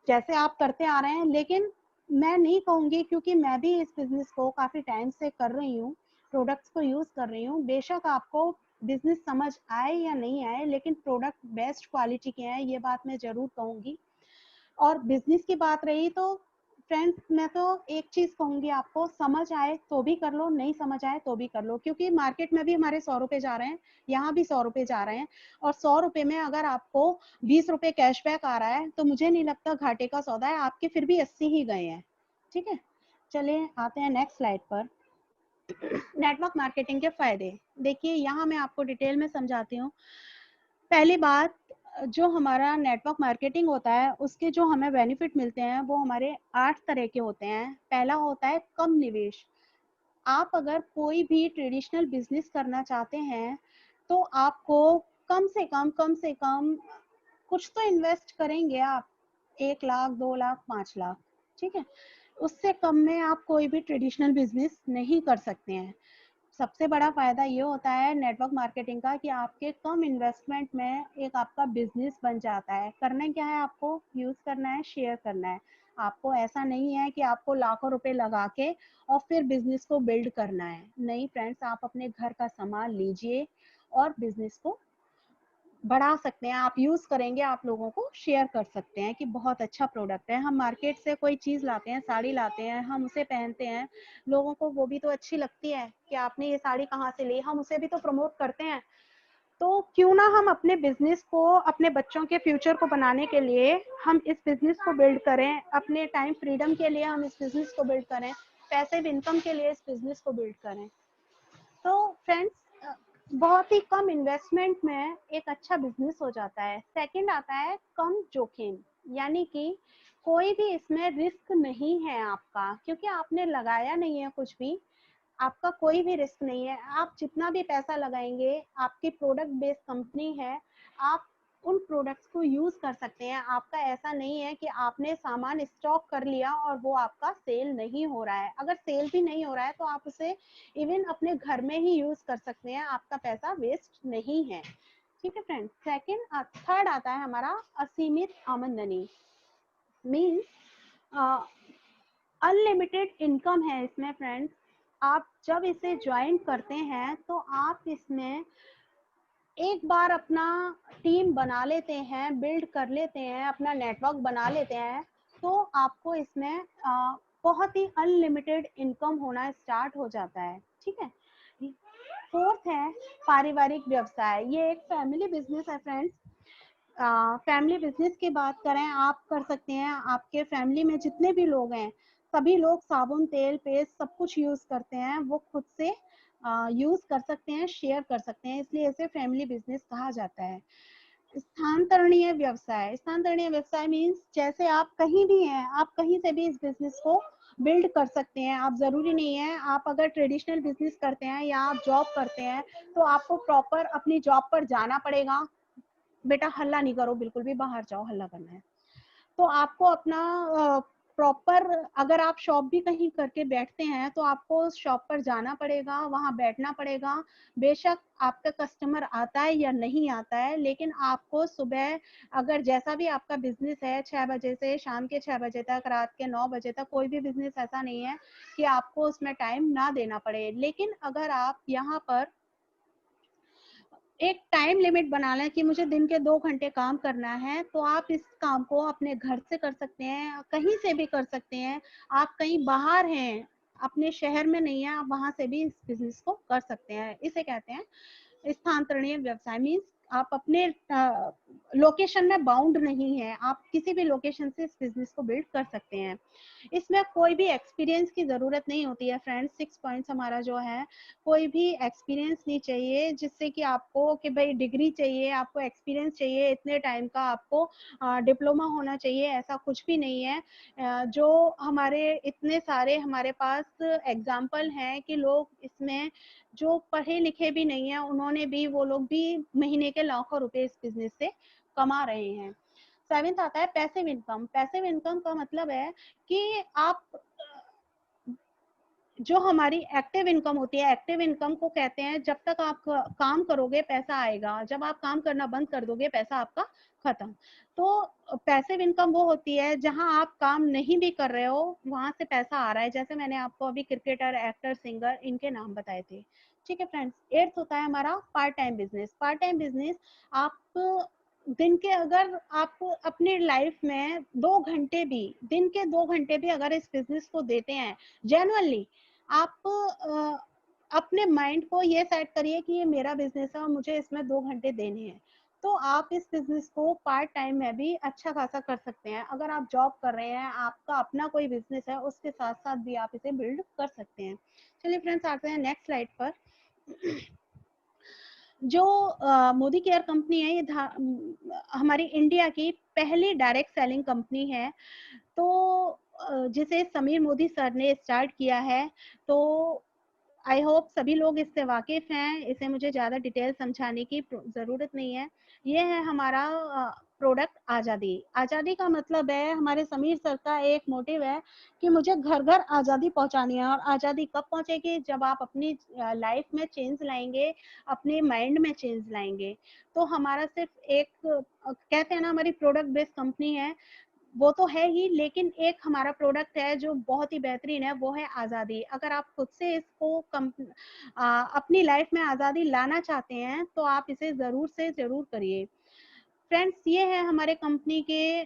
जैसे आप करते आ रहे हैं। लेकिन मैं नहीं कहूंगी, क्योंकि मैं भी इस बिजनेस को काफी टाइम से कर रही हूँ, प्रोडक्ट्स को यूज कर रही हूँ। बेशक आपको बिजनेस समझ आए या नहीं आए, लेकिन प्रोडक्ट बेस्ट क्वालिटी के हैं, ये बात मैं जरूर कहूंगी। और बिजनेस की बात रही तो फ्रेंड्स, मैं तो एक चीज कहूंगी आपको, समझ आए तो भी कर लो, नहीं समझ आए तो भी कर लो, क्योंकि मार्केट में भी हमारे 100 रुपए जा रहे हैं, यहाँ भी 100 रुपए जा रहे हैं। और 100 रुपए में अगर आपको 20 रुपए कैशबैक आ रहा है, तो मुझे नहीं लगता घाटे का सौदा है, आपके फिर भी 80 ही गए हैं। ठीक है, चलिए आते हैं नेक्स्ट स्लाइड पर। नेटवर्क मार्केटिंग के फायदे देखिए, यहाँ मैं आपको डिटेल में समझाती हूँ। पहली बात, जो हमारा नेटवर्क मार्केटिंग होता है, उसके जो हमें बेनिफिट मिलते हैं, वो हमारे 8 तरह के होते हैं। पहला होता है कम निवेश। आप अगर कोई भी ट्रेडिशनल बिजनेस करना चाहते हैं, तो आपको कम से कम कुछ तो इन्वेस्ट करेंगे आप, 1 लाख, 2 लाख, 5 लाख। ठीक है, उससे कम में आप कोई भी ट्रेडिशनल बिजनेस नहीं कर सकते हैं। सबसे बड़ा फायदा ये होता है नेटवर्क मार्केटिंग का, कि आपके कम इन्वेस्टमेंट में एक आपका बिजनेस बन जाता है। करना क्या है, आपको यूज करना है, शेयर करना है। आपको ऐसा नहीं है कि आपको लाखों रुपए लगा के और फिर बिजनेस को बिल्ड करना है। नहीं फ्रेंड्स, आप अपने घर का सामान लीजिए और बिजनेस को बढ़ा सकते हैं। आप यूज करेंगे, आप लोगों को शेयर कर सकते हैं कि बहुत अच्छा प्रोडक्ट है। हम मार्केट से कोई चीज लाते हैं, साड़ी लाते हैं, हम उसे पहनते हैं, लोगों को वो भी तो अच्छी लगती है कि आपने ये साड़ी कहाँ से ली, हम उसे भी तो प्रमोट करते हैं। तो क्यों ना हम अपने बिजनेस को, अपने बच्चों के फ्यूचर को बनाने के लिए हम इस बिजनेस को बिल्ड करें, अपने टाइम फ्रीडम के लिए हम इस बिजनेस को बिल्ड करें, पैसिव इनकम के लिए इस बिजनेस को बिल्ड करें। तो फ्रेंड्स, बहुत ही कम इन्वेस्टमेंट में एक अच्छा बिजनेस हो जाता है। सेकंड आता है कम जोखिम, यानी कि कोई भी इसमें रिस्क नहीं है आपका, क्योंकि आपने लगाया नहीं है कुछ भी, आपका कोई भी रिस्क नहीं है। आप जितना भी पैसा लगाएंगे, आपकी प्रोडक्ट बेस्ड कंपनी है, आप उन प्रोडक्ट्स को यूज कर सकते हैं। आपका ऐसा नहीं है कि आपने सामान स्टॉक कर लिया और वो आपका सेल नहीं हो रहा है। अगर सेल भी नहीं हो रहा है तो आप उसे इवन अपने घर में ही यूज कर सकते हैं, आपका पैसा वेस्ट नहीं है। ठीक है फ्रेंड्स, सेकंड थर्ड आता है हमारा असीमित आमदनी, मीन्स अनलिमिटेड इनकम है इसमें फ्रेंड्स। आप जब इसे ज्वाइन करते हैं तो आप इसमें एक बार अपना टीम बना लेते हैं, बिल्ड कर लेते हैं, अपना नेटवर्क बना लेते हैं, तो आपको इसमें बहुत ही अनलिमिटेड इनकम होना स्टार्ट हो जाता है। ठीक है, फोर्थ है पारिवारिक व्यवसाय। ये एक फैमिली बिजनेस है फ्रेंड्स। फैमिली बिजनेस की बात करें, आप कर सकते हैं, आपके फैमिली में जितने भी लोग हैं, सभी लोग साबुन, तेल, पेस्ट सब कुछ यूज करते हैं, वो खुद से यूज कर सकते हैं, शेयर कर सकते हैं, इसलिए इसे फैमिली बिजनेस कहा जाता है। स्थानांतरणीय व्यवसाय, स्थानांतरणीय व्यवसाय मीन्स जैसे आप कहीं भी हैं, आप कहीं से भी इस बिजनेस को बिल्ड कर सकते हैं। आप जरूरी नहीं है, आप अगर ट्रेडिशनल बिजनेस करते हैं या आप जॉब करते हैं, तो आपको प्रॉपर अपनी जॉब पर जाना पड़ेगा। बेटा हल्ला नहीं करो, बिल्कुल भी बाहर जाओ, हल्ला करना है तो आपको अपना प्रॉपर, अगर आप शॉप भी कहीं करके बैठते हैं तो आपको शॉप पर जाना पड़ेगा, वहां बैठना पड़ेगा। बेशक आपका कस्टमर आता है या नहीं आता है, लेकिन आपको सुबह, अगर जैसा भी आपका बिजनेस है, 6 बजे से शाम के 6 बजे तक, रात के 9 बजे तक, कोई भी बिजनेस ऐसा नहीं है कि आपको उसमें टाइम ना देना पड़े। लेकिन अगर आप यहाँ पर एक टाइम लिमिट बना लें कि मुझे दिन के 2 घंटे काम करना है, तो आप इस काम को अपने घर से कर सकते हैं, कहीं से भी कर सकते हैं। आप कहीं बाहर हैं, अपने शहर में नहीं है, आप वहाँ से भी इस बिज़नेस को कर सकते हैं। इसे कहते हैं स्थानांतरणीय व्यवसाय। मीन्स आप अपने लोकेशन में बाउंड नहीं है, आप किसी भी लोकेशन से इस बिज़नेस को बिल्ड कर सकते हैं। इसमें कोई भी एक्सपीरियंस की ज़रूरत नहीं होती है फ्रेंड्स। 6 पॉइंट्स हमारा जो है, कोई भी एक्सपीरियंस नहीं चाहिए जिससे कि आपको कि भाई डिग्री चाहिए, आपको एक्सपीरियंस चाहिए, इतने टाइम का आपको डिप्लोमा होना चाहिए, ऐसा कुछ भी नहीं है। जो हमारे इतने सारे हमारे पास एग्जाम्पल हैं कि लोग इसमें जो पढ़े लिखे भी नहीं है, उन्होंने भी, वो लोग भी महीने के लाखों रुपए इस बिजनेस से कमा रहे हैं। 7th आता है पैसिव इनकम। पैसिव इनकम का मतलब है कि आप जो हमारी एक्टिव इनकम होती है, एक्टिव इनकम को कहते हैं जब तक आप काम करोगे पैसा आएगा, जब आप काम करना बंद कर दोगे पैसा आपका खत्म। तो पैसिव इनकम वो होती है जहां आप काम नहीं भी कर रहे हो, वहां से पैसा आ रहा है। जैसे मैंने आपको अभी क्रिकेटर, एक्टर, सिंगर, इनके नाम बताए थे। ठीक है फ्रेंड्स। 8th होता है हमारा part time business. Part time business, आप दिन के, अगर आप अपनी लाइफ में 2 घंटे भी, दिन के 2 घंटे भी अगर इस बिजनेस को देते हैं जेन्युइनली, आप अपने माइंड को ये सेट करिए कि ये मेरा बिजनेस है और मुझे इसमें 2 घंटे देने हैं, तो आप इस बिजनेस को पार्ट टाइम में भी अच्छा खासा कर सकते हैं। अगर आप जॉब कर रहे हैं, आपका अपना कोई बिजनेस है, उसके साथ साथ भी आप इसे बिल्ड कर सकते हैं। चलिए फ्रेंड्स, आते हैं नेक्स्ट स्लाइड पर। जो मोदी केयर कंपनी है, ये हमारी इंडिया की पहली डायरेक्ट सेलिंग कंपनी है। तो जिसे समीर मोदी सर ने स्टार्ट किया है। तो आई होप सभी लोग इससे वाकिफ हैं, इसे मुझे ज़्यादा डिटेल समझाने की ज़रूरत नहीं है। ये है हमारा प्रोडक्ट आज़ादी। आज़ादी का मतलब है, हमारे समीर सर का एक मोटिव है कि मुझे घर घर आज़ादी पहुंचानी है। और आज़ादी कब पहुंचेगी? जब आप अपनी लाइफ में चेंज लाएंगे, अपने माइंड में चेंज लाएंगे। तो हमारा सिर्फ एक कहते हैं ना, हमारी प्रोडक्ट बेस्ड कंपनी है, वो तो है ही, लेकिन एक हमारा प्रोडक्ट है जो बहुत ही बेहतरीन है, वो है आज़ादी। अगर आप खुद से इसको अपनी लाइफ में आज़ादी लाना चाहते हैं, तो आप इसे ज़रूर से ज़रूर करिए। फ्रेंड्स, ये है हमारे कंपनी के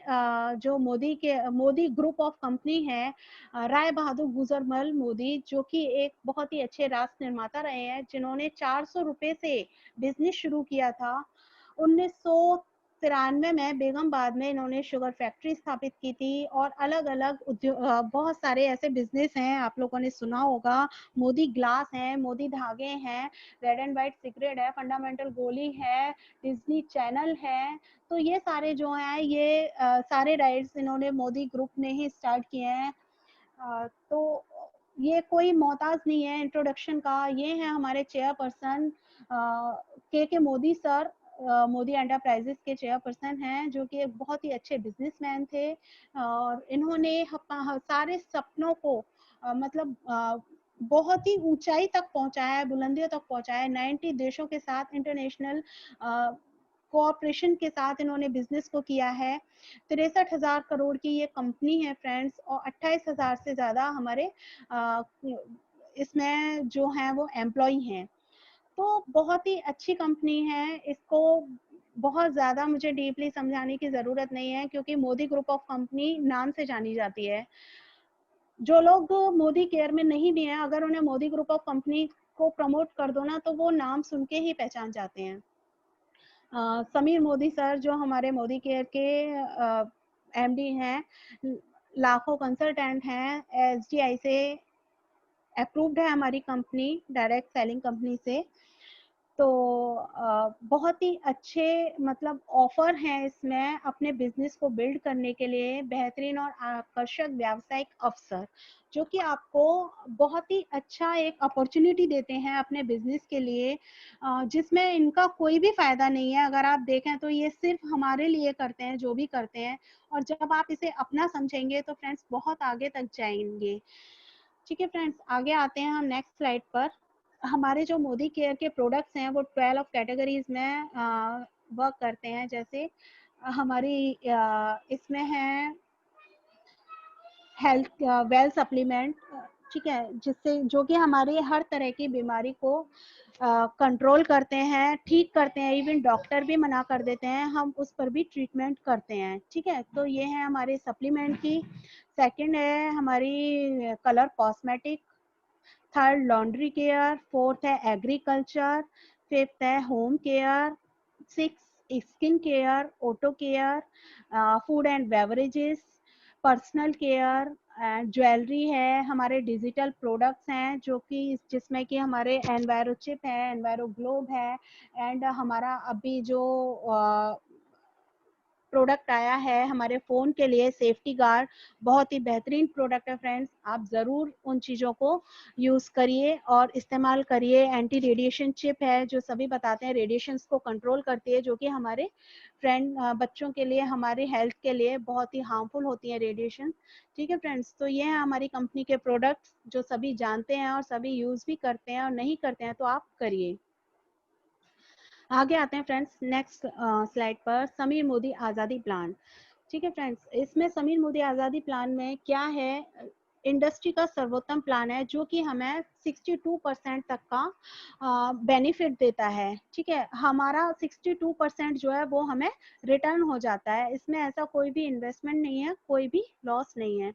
जो मोदी ग्रुप ऑफ कंपनी है, राय बहादुर गुजरमल मोदी, जो कि एक बहुत ही अच्छे राष्ट्र निर्माता रहे हैं, जिन्होंने 400 रुपए से बिजनेस शुरू किया था। 1993 में बेगमबाद में इन्होंने शुगर फैक्ट्री स्थापित की थी। और अलग अलग बहुत सारे ऐसे बिजनेस हैं, आप लोगों ने सुना होगा। मोदी ग्लास है, मोदी धागे हैं, रेड एंड व्हाइट सिगरेट है, फंडामेंटल गोली है, डिज्नी चैनल है। तो ये सारे जो हैं, ये सारे राइड्स इन्होंने मोदी ग्रुप ने ही स्टार्ट किए हैं। तो ये कोई मोहताज नहीं है इंट्रोडक्शन का। ये है हमारे चेयरपर्सन के मोदी सर। मोदी एंटरप्राइजेस के चेयरपर्सन हैं, जो कि एक बहुत ही अच्छे बिजनेसमैन थे। और इन्होंने सारे सपनों को मतलब बहुत ही ऊंचाई तक पहुंचाया है, बुलंदियों तक पहुंचाया है। 90 देशों के साथ इंटरनेशनल कोऑपरेशन के साथ इन्होंने बिजनेस को किया है। 63,000 करोड़ की ये कंपनी है फ्रेंड्स। और 28,000 से ज्यादा हमारे इसमें जो है वो एम्प्लॉय हैं। तो बहुत ही अच्छी कंपनी है। इसको बहुत ज्यादा मुझे डीपली समझाने की जरूरत नहीं है, क्योंकि मोदी ग्रुप ऑफ कंपनी नाम से जानी जाती है। जो लोग मोदी केयर में नहीं भी हैं, अगर उन्हें मोदी ग्रुप ऑफ कंपनी को प्रमोट कर दो ना, तो वो नाम सुन के ही पहचान जाते हैं। समीर मोदी सर, जो हमारे मोदी केयर के एमडी हैं, लाखों कंसल्टेंट हैं, एसडीआई से अप्रूव्ड है हमारी कंपनी, डायरेक्ट सेलिंग कंपनी से। तो बहुत ही अच्छे मतलब ऑफर हैं इसमें अपने बिजनेस को बिल्ड करने के लिए, बेहतरीन और आकर्षक व्यावसायिक अवसर, जो कि आपको बहुत ही अच्छा एक अपॉर्चुनिटी देते हैं अपने बिजनेस के लिए, जिसमें इनका कोई भी फायदा नहीं है। अगर आप देखें तो ये सिर्फ हमारे लिए करते हैं जो भी करते हैं। और जब आप इसे अपना समझेंगे तो फ्रेंड्स बहुत आगे तक जाएंगे। ठीक है फ्रेंड्स, आगे आते हैं हम नेक्स्ट स्लाइड पर। हमारे जो मोदी केयर के प्रोडक्ट्स हैं वो 12 कैटेगरीज में वर्क करते हैं। जैसे हमारी इसमें है हेल्थ वेल सप्लीमेंट, ठीक है, जिससे जो कि हमारे हर तरह की बीमारी को कंट्रोल करते हैं, ठीक करते हैं, इवन डॉक्टर भी मना कर देते हैं, हम उस पर भी ट्रीटमेंट करते हैं। ठीक है, तो ये है हमारे सप्लीमेंट की। सेकंड है हमारी colour cosmetic, third laundry care, fourth है एग्रीकल्चर, फिफ्थ है home care, six skin care, auto care, food and beverages, personal care, jewellery है, हमारे डिजिटल प्रोडक्ट्स हैं जो कि जिसमें कि हमारे एनवायरो चिप है, एनवायरो ग्लोब है, एंड हमारा अभी जो प्रोडक्ट आया है हमारे फ़ोन के लिए सेफ्टी गार्ड, बहुत ही बेहतरीन प्रोडक्ट है फ्रेंड्स। आप ज़रूर उन चीज़ों को यूज़ करिए और इस्तेमाल करिए। एंटी रेडिएशन चिप है जो सभी बताते हैं रेडिएशंस को कंट्रोल करती है, जो कि हमारे बच्चों के लिए, हमारे हेल्थ के लिए बहुत ही हार्मफुल होती है रेडिएशन। ठीक है फ्रेंड्स, तो ये है हमारी कंपनी के प्रोडक्ट्स जो सभी जानते हैं और सभी यूज़ भी करते हैं, और नहीं करते हैं तो आप करिए। आगे आते हैं फ्रेंड्स नेक्स्ट स्लाइड पर, समीर मोदी आज़ादी प्लान। ठीक है फ्रेंड्स, इसमें समीर मोदी आज़ादी प्लान में क्या है, इंडस्ट्री का सर्वोत्तम प्लान है जो कि हमें 62% तक का बेनिफिट देता है। ठीक है, हमारा 62% जो है वो हमें रिटर्न हो जाता है। इसमें ऐसा कोई भी इन्वेस्टमेंट नहीं है, कोई भी लॉस नहीं है।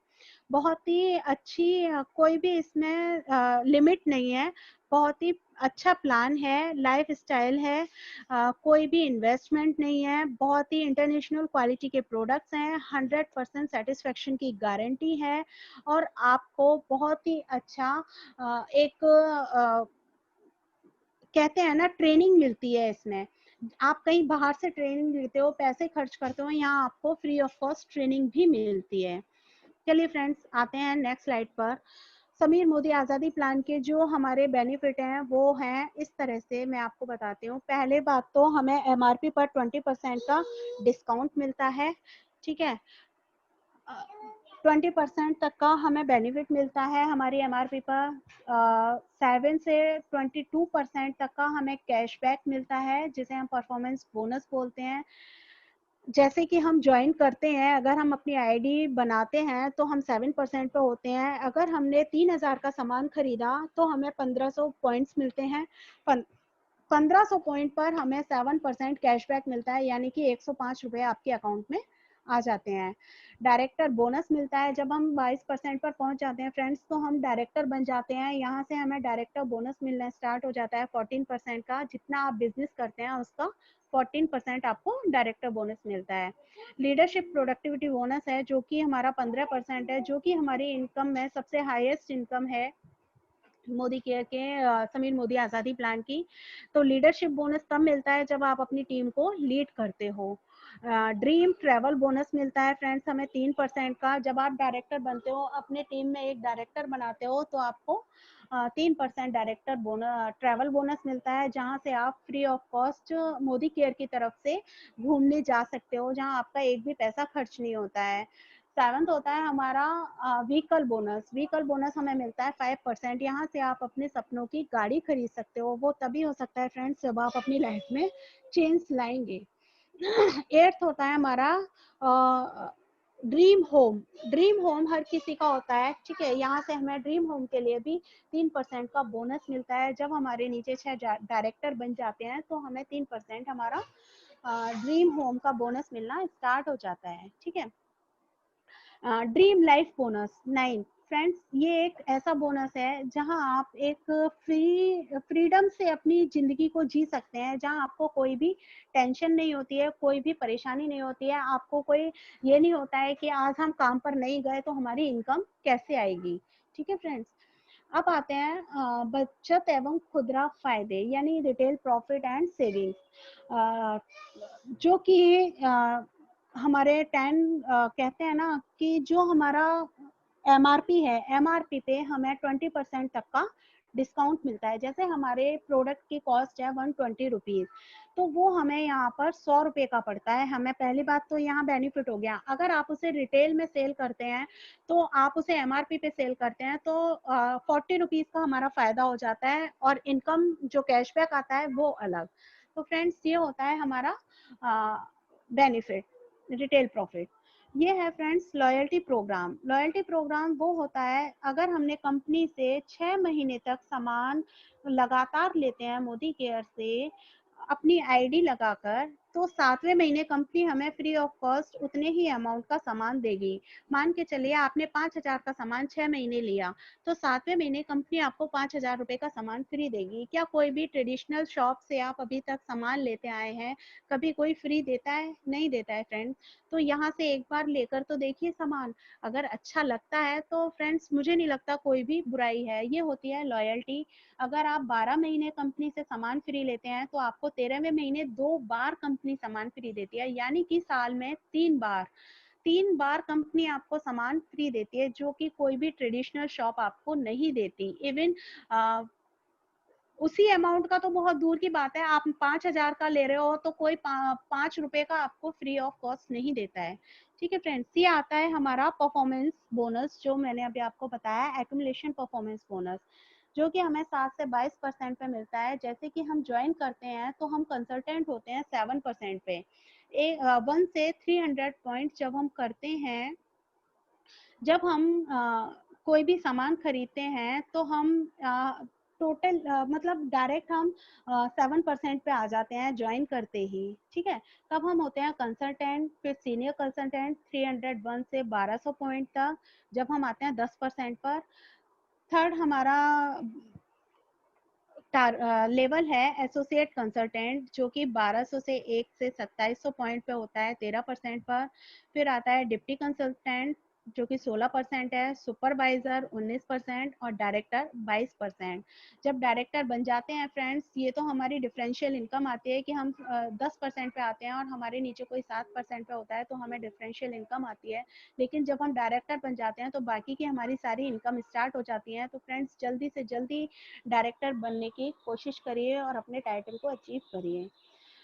बहुत ही अच्छी, कोई भी इसमें लिमिट नहीं है। बहुत ही अच्छा प्लान है, लाइफ स्टाइल है, कोई भी इन्वेस्टमेंट नहीं है, बहुत ही इंटरनेशनल क्वालिटी के प्रोडक्ट्स हैं, 100% सेटिस्फेक्शन की गारंटी है, और आपको बहुत ही अच्छा एक कहते हैं ना ट्रेनिंग मिलती है इसमें। आप कहीं बाहर से ट्रेनिंग लेते हो, पैसे खर्च करते हो, यहाँ आपको फ्री ऑफ कॉस्ट ट्रेनिंग भी मिलती है। चलिए फ्रेंड्स, आते हैं नेक्स्ट स्लाइड पर। समीर मोदी आज़ादी प्लान के जो हमारे बेनिफिट हैं वो हैं इस तरह से, मैं आपको बताती हूँ। पहले बात तो हमें एमआरपी पर 20% का डिस्काउंट मिलता है। ठीक है, 20% तक का हमें बेनिफिट मिलता है हमारी एमआरपी पर। 7 से 22% तक का हमें कैशबैक मिलता है, जिसे हम परफॉर्मेंस बोनस बोलते हैं। जैसे कि हम ज्वाइन करते हैं, अगर हम अपनी आईडी बनाते हैं तो हम 7% पे होते हैं। अगर हमने 3000 का सामान खरीदा तो हमें 1500 पॉइंट्स मिलते हैं। 1500 पॉइंट पर हमें 7% कैशबैक मिलता है, यानी कि 105 रुपए आपके अकाउंट में आ जाते हैं। डायरेक्टर बोनस मिलता है, जब हम 22% पर पहुंच जाते हैं फ्रेंड्स तो हम डायरेक्टर बन जाते हैं। यहाँ से हमें डायरेक्टर बोनस मिलना स्टार्ट हो जाता है 14% का। जितना आप बिजनेस करते हैं उसका 14% आपको डायरेक्टर बोनस मिलता है। लीडरशिप प्रोडक्टिविटी बोनस है जो कि हमारा 15% है, जो कि हमारी इनकम में सबसे हाईएस्ट इनकम है मोदी केयर के, समीर मोदी आज़ादी प्लान की। तो लीडरशिप बोनस तब मिलता है जब आप अपनी टीम को लीड करते हो। ड्रीम ट्रैवल बोनस मिलता है फ्रेंड्स हमें 3% का। जब आप डायरेक्टर बनते हो, अपने टीम में एक डायरेक्टर बनाते हो, तो आपको 3% डायरेक्टर बोनस, ट्रैवल बोनस मिलता है, जहां से आप free of cost Modi care की तरफ से घूमने जा सकते हो, जहां आपका एक भी पैसा खर्च नहीं होता है। 7th होता है हमारा व्हीकल बोनस। व्हीकल बोनस हमें मिलता है 5%। यहाँ से आप अपने सपनों की गाड़ी खरीद सकते हो। वो तभी हो सकता है फ्रेंड्स जब आप अपनी लाइफ में चेंज लाएंगे। 8th होता है हमारा ड्रीम होम। ड्रीम होम हर किसी का होता है। ठीक है, यहाँ से हमें ड्रीम होम के लिए भी 3% का बोनस मिलता है। जब हमारे नीचे 6 डायरेक्टर बन जाते हैं तो हमें 3% हमारा ड्रीम होम का बोनस मिलना स्टार्ट हो जाता है। ठीक है, ड्रीम लाइफ बोनस 9। फ्रेंड्स, ये एक ऐसा बोनस है जहां आप एक फ्रीडम से अपनी जिंदगी को जी सकते हैं, जहां आपको कोई भी टेंशन नहीं होती है, कोई भी परेशानी नहीं होती है। आपको कोई ये नहीं होता है कि आज हम काम पर नहीं गए तो हमारी इनकम कैसे आएगी। ठीक है फ्रेंड्स, अब आते हैं बचत एवं खुदरा फायदे, यानी रिटेल प्रॉफिट एंड सेविंग्स, जो कि हमारे 10 कहते हैं ना कि जो हमारा एमआरपी है, एमआरपी पे हमें 20% तक का डिस्काउंट मिलता है। जैसे हमारे प्रोडक्ट की कॉस्ट है 120 रुपीज, तो वो हमें यहाँ पर 100 रुपए का पड़ता है। हमें पहली बात तो यहाँ बेनिफिट हो गया। अगर आप उसे रिटेल में सेल करते हैं तो आप उसे एमआरपी पे सेल करते हैं तो 40 रुपीज का हमारा फायदा हो जाता है, और इनकम जो कैशबैक आता है वो अलग। तो फ्रेंड्स, ये होता है हमारा बेनिफिट, रिटेल प्रॉफिट। ये है friends loyalty programme. Loyalty programme वो होता है अगर हमने कंपनी से 6 महीने तक सामान लगातार लेते हैं मोदी केयर से अपनी आईडी लगाकर, तो 7वें महीने कंपनी हमें फ्री ऑफ कॉस्ट उतने ही अमाउंट का सामान देगी। मान के चलिए आपने 5,000 का सामान 6 महीने लिया, तो 7वें महीने कंपनी आपको 5,000 रुपए का सामान फ्री देगी। क्या कोई भी ट्रेडिशनल शॉप से आप अभी तक सामान लेते आए हैं, कभी कोई फ्री देता है? नहीं देता है फ्रेंड्स। तो यहाँ से एक बार लेकर तो देखिए सामान, अगर अच्छा लगता है तो फ्रेंड्स मुझे नहीं लगता कोई भी बुराई है। ये होती है लॉयल्टी। अगर आप 12 महीने कंपनी से सामान फ्री लेते हैं तो आपको 13वें महीने 2 बार कंपनी सामान फ्री देती है, यानी कि साल में 3 बार कंपनी आपको सामान फ्री देती है, जो कि कोई भी ट्रेडिशनल शॉप आपको नहीं देती। इवन उसी अमाउंट का तो बहुत दूर की बात है, आप 5,000 का ले रहे हो तो कोई 5 रुपए का आपको फ्री ऑफ कॉस्ट नहीं देता है। ठीक है फ्रेंड्स, ये आता है हमारा परफॉर्मेंस बोनस, जो मैंने अभी आपको बताया, एक्यूमुलेशन परफॉर्मेंस बोनस, जो कि हमें 7 से 22% पे मिलता है। जैसे कि हम ज्वाइन करते हैं तो हम कंसल्टेंट होते हैं 7% पे। 1 से 300 पॉइंट जब हम करते हैं, जब हम कोई भी सामान खरीदते हैं तो हम टोटल मतलब डायरेक्ट हम 7% पे आ जाते हैं ज्वाइन करते ही। ठीक है, तब हम होते हैं कंसल्टेंट, फिर सीनियर कंसल्टेंट 301 से 1200 पॉइंट तक। जब हम आते हैं 10% पर, थर्ड हमारा लेवल है एसोसिएट कंसल्टेंट, जो कि 1200 से 1 से 2700 पॉइंट पे होता है 13% पर। फिर आता है डिप्टी कंसल्टेंट, जो कि 16% है, सुपरवाइजर 19% और डायरेक्टर 22%। जब डायरेक्टर बन जाते हैं फ्रेंड्स, ये तो हमारी डिफरेंशियल इनकम आती है कि हम 10% पे आते हैं और हमारे नीचे कोई 7% पे होता है तो हमें डिफरेंशियल इनकम आती है। लेकिन जब हम डायरेक्टर बन जाते हैं तो बाकी की हमारी सारी इनकम स्टार्ट हो जाती है। तो फ्रेंड्स जल्दी से जल्दी डायरेक्टर बनने की कोशिश करिए और अपने टाइटल को अचीव करिए।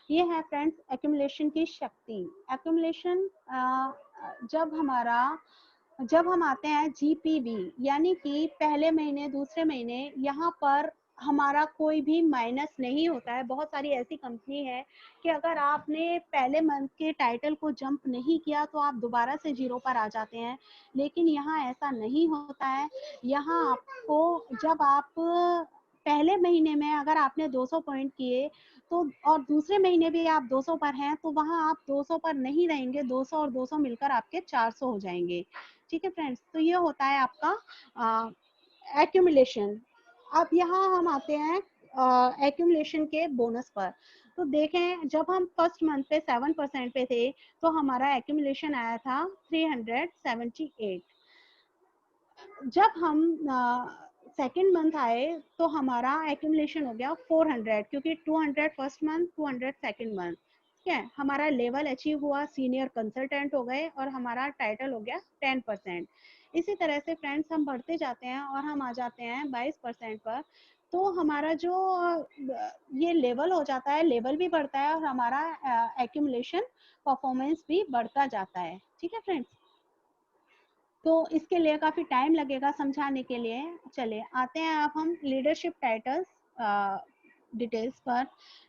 ये है फ्रेंड्स एक्यूमुलेशन की शक्ति। एक्यूमुलेशन जब हम आते हैं जीपीवी, यानी कि पहले महीने दूसरे महीने, यहाँ पर हमारा कोई भी माइनस नहीं होता है। बहुत सारी ऐसी कंपनी है कि अगर आपने पहले मंथ के टाइटल को जंप नहीं किया तो आप दोबारा से जीरो पर आ जाते हैं, लेकिन यहाँ ऐसा नहीं होता है। यहाँ आपको, जब आप पहले महीने में अगर आपने 200 पॉइंट किए तो और दूसरे महीने भी आप 200 पर हैं, तो वहां आप 200 पर नहीं रहेंगे, 200 और 200 मिलकर आपके 400 हो जाएंगे। ठीक है फ्रेंड्स, तो ये होता है आपका एक्यूमुलेशन। अब यहाँ हम आते हैं एक्यूमुलेशन के बोनस पर। तो देखें, जब हम फर्स्ट मंथ पे 7% पे थे तो हमारा एक्यूमुलेशन आया था 378। जब हम सेकेंड मंथ आए तो हमारा एक्यूमुलेशन हो गया 400, क्योंकि 200 फर्स्ट मंथ, 200 सेकेंड मंथ। ठीक है, हमारा लेवल अचीव हुआ, सीनियर कंसल्टेंट हो गए और हमारा टाइटल हो गया 10%। इसी तरह से फ्रेंड्स हम बढ़ते जाते हैं और हम आ जाते हैं 22% पर। तो हमारा जो ये लेवल हो जाता है, लेवल भी बढ़ता है और हमारा एक्यूमुलेशन परफॉर्मेंस भी बढ़ता जाता है। ठीक है फ्रेंड्स, तो इसके लिए काफी टाइम लगेगा समझाने के लिए। चलिए आते हैं अब हम लीडरशिप टाइटल्स डिटेल्स पर,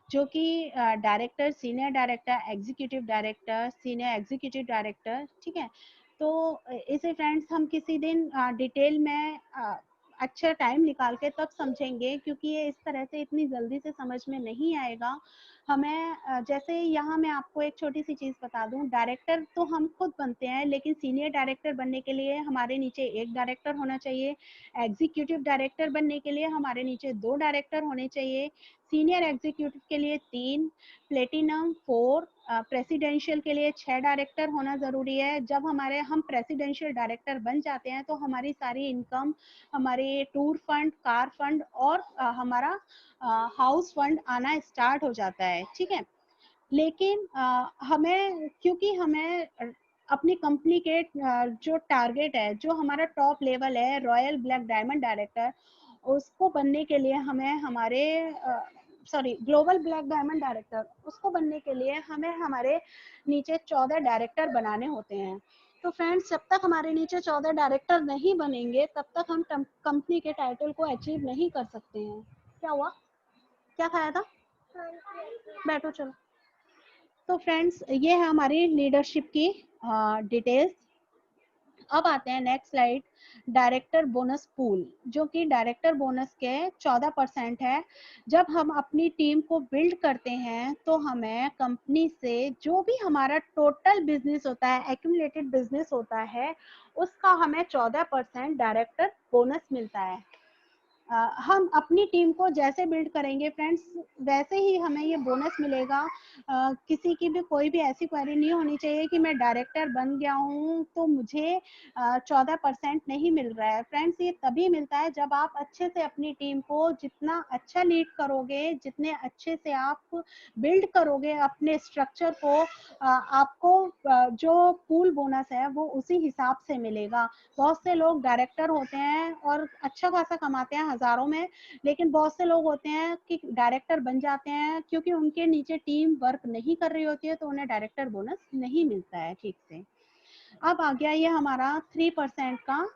जो कि director, senior director, executive director, senior executive director. ठीक है, तो इसे फ्रेंड्स हम किसी दिन डिटेल में अच्छा टाइम निकाल के तब समझेंगे, क्योंकि ये इस तरह से इतनी जल्दी से समझ में नहीं आएगा हमें। जैसे यहाँ मैं आपको एक छोटी सी चीज बता दूं, डायरेक्टर तो हम खुद बनते हैं, लेकिन सीनियर डायरेक्टर बनने के लिए हमारे नीचे एक डायरेक्टर होना चाहिए। एग्जीक्यूटिव डायरेक्टर बनने के लिए हमारे नीचे 2 डायरेक्टर होने चाहिए। सीनियर एग्जीक्यूटिव के लिए 3, प्लेटिनम 4, प्रेसिडेंशियल के लिए 6 डायरेक्टर होना जरूरी है। जब हम प्रेसिडेंशियल डायरेक्टर बन जाते हैं तो हमारी सारी इनकम, हमारे टूर फंड, कार फंड और हमारा हाउस फंड आना स्टार्ट हो जाता है। ठीक है, लेकिन हमें, क्योंकि हमें अपनी कंपनी के जो टारगेट है, जो हमारा टॉप लेवल है रॉयल ब्लैक डायमंड डायरेक्टर, उसको बनने के लिए हमें हमारे ग्लोबल ब्लैक डायमंड डायरेक्टर, उसको बनने के लिए हमें हमारे नीचे 14 डायरेक्टर बनाने होते हैं। तो फ्रेंड्स, जब तक हमारे नीचे 14 डायरेक्टर नहीं बनेंगे तब तक हम कंपनी के टाइटल को अचीव नहीं कर सकते हैं। क्या हुआ? क्या खाया था? बैठो चलो। तो फ्रेंड्स ये है हमारी लीडरशिप की डिटेल्स। अब आते हैं next slide, director bonus pool, जो कि डायरेक्टर बोनस के 14% है। जब हम अपनी टीम को बिल्ड करते हैं तो हमें कंपनी से जो भी हमारा टोटल बिजनेस होता है, एक्यूमुलेटेड बिजनेस होता है, उसका हमें 14% डायरेक्टर बोनस मिलता है। हम अपनी टीम को जैसे बिल्ड करेंगे फ्रेंड्स, वैसे ही हमें ये बोनस मिलेगा। किसी की भी कोई भी ऐसी क्वेरी नहीं होनी चाहिए कि मैं डायरेक्टर बन गया हूँ तो मुझे 14% नहीं मिल रहा है। फ्रेंड्स ये तभी मिलता है जब आप अच्छे से अपनी टीम को, जितना अच्छा लीड करोगे, जितने अच्छे से आप बिल्ड करोगे अपने स्ट्रक्चर को, आपको जो पूल बोनस है वो उसी हिसाब से मिलेगा। बहुत से लोग डायरेक्टर होते हैं और अच्छा खासा कमाते हैं हजारों में, लेकिन बहुत से लोग होते हैं कि डायरेक्टर बन जाते हैं क्योंकि उनके नीचे टीम वर्क नहीं कर रही होती है, तो उन्हें डायरेक्टर बोनस नहीं मिलता है ठीक से। अब आ गया ये हमारा 3% का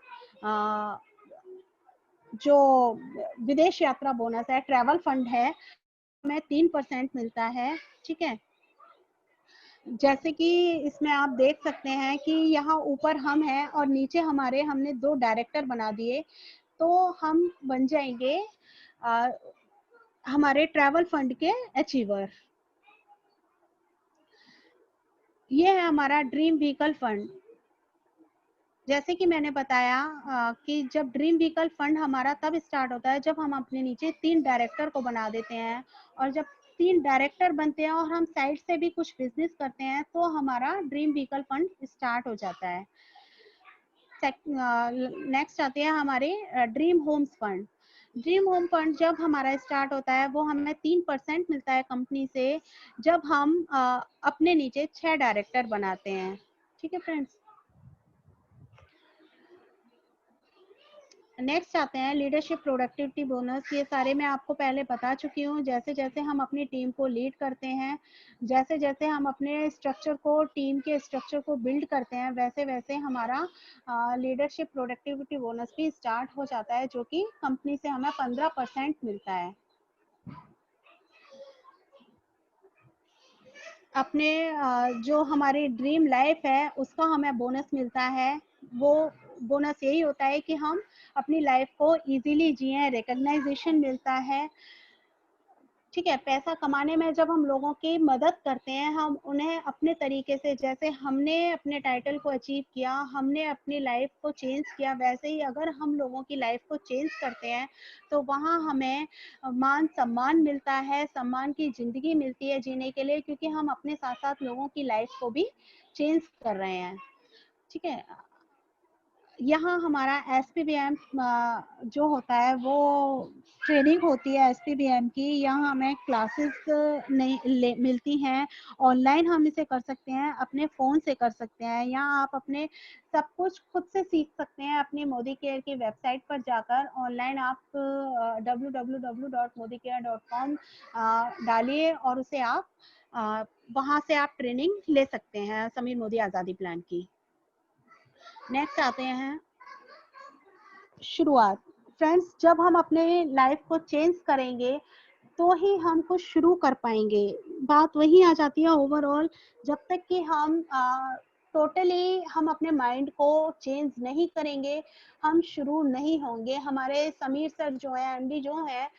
जो विदेश यात्रा बोनस है, ट्रैवल फंड है, हमें 3% मिलता है। ठीक है, जैसे कि इसमें आप देख सकते हैं कि यहाँ ऊपर हम हैं और नीचे हमने 2 डायरेक्टर बना दिए, तो हम बन जाएंगे हमारे ट्रैवल फंड के अचीवर। ये है हमारा ड्रीम व्हीकल फंड। जैसे कि मैंने बताया कि जब ड्रीम व्हीकल फंड हमारा तब स्टार्ट होता है जब हम अपने नीचे 3 डायरेक्टर को बना देते हैं, और जब 3 डायरेक्टर बनते हैं और हम साइड से भी कुछ बिजनेस करते हैं तो हमारा ड्रीम व्हीकल फंड स्टार्ट हो जाता है। नेक्स्ट आते हैं हमारे dream homes fund. Dream home fund जब हमारा स्टार्ट होता है वो हमें 3% मिलता है कंपनी से, जब हम अपने नीचे 6 डायरेक्टर बनाते हैं। ठीक है फ्रेंड्स, नेक्स्ट आते हैं लीडरशिप प्रोडक्टिविटी बोनस। ये सारे मैं आपको पहले बता चुकी हूँ। जैसे जैसे हम अपनी टीम को लीड करते हैं, जैसे जैसे हम अपने स्ट्रक्चर को, टीम के स्ट्रक्चर को बिल्ड करते हैं, वैसे वैसे हमारा लीडरशिप प्रोडक्टिविटी बोनस भी स्टार्ट हो जाता है, जो कि कंपनी से हमें 15% मिलता है। अपने जो हमारी ड्रीम लाइफ है उसका हमें बोनस मिलता है। वो बोनस यही होता है कि हम अपनी लाइफ को इजीली जिए, रिकॉग्नाइजेशन मिलता है। ठीक है, पैसा कमाने में जब हम लोगों की मदद करते हैं, हम उन्हें अपने तरीके से, जैसे हमने अपने टाइटल को अचीव किया, हमने अपनी लाइफ को चेंज किया, वैसे ही अगर हम लोगों की लाइफ को चेंज करते हैं तो वहाँ हमें मान सम्मान मिलता है, सम्मान की जिंदगी मिलती है जीने के लिए, क्योंकि हम अपने साथ साथ लोगों की लाइफ को भी चेंज कर रहे हैं। ठीक है, यहाँ हमारा SPBM जो होता है वो ट्रेनिंग होती है SPBM की। यहाँ हमें क्लासेस नहीं मिलती हैं, ऑनलाइन हम इसे कर सकते हैं, अपने फ़ोन से कर सकते हैं। यहाँ आप अपने सब कुछ खुद से सीख सकते हैं अपनी मोदी केयर की वेबसाइट पर जाकर। ऑनलाइन आप www.modicare.com डालिए और उसे आप वहाँ से आप ट्रेनिंग ले सकते हैं समीर मोदी आज़ादी प्लान की। नेक्स्ट आते हैं शुरुआत। फ्रेंड्स जब हम अपने लाइफ को चेंज करेंगे तो ही हम कुछ शुरू कर पाएंगे। बात वही आ जाती है ओवरऑल, जब तक कि हम टोटली हम अपने माइंड को चेंज नहीं करेंगे, हम शुरू नहीं होंगे। हमारे समीर सर जो है, MD जो है,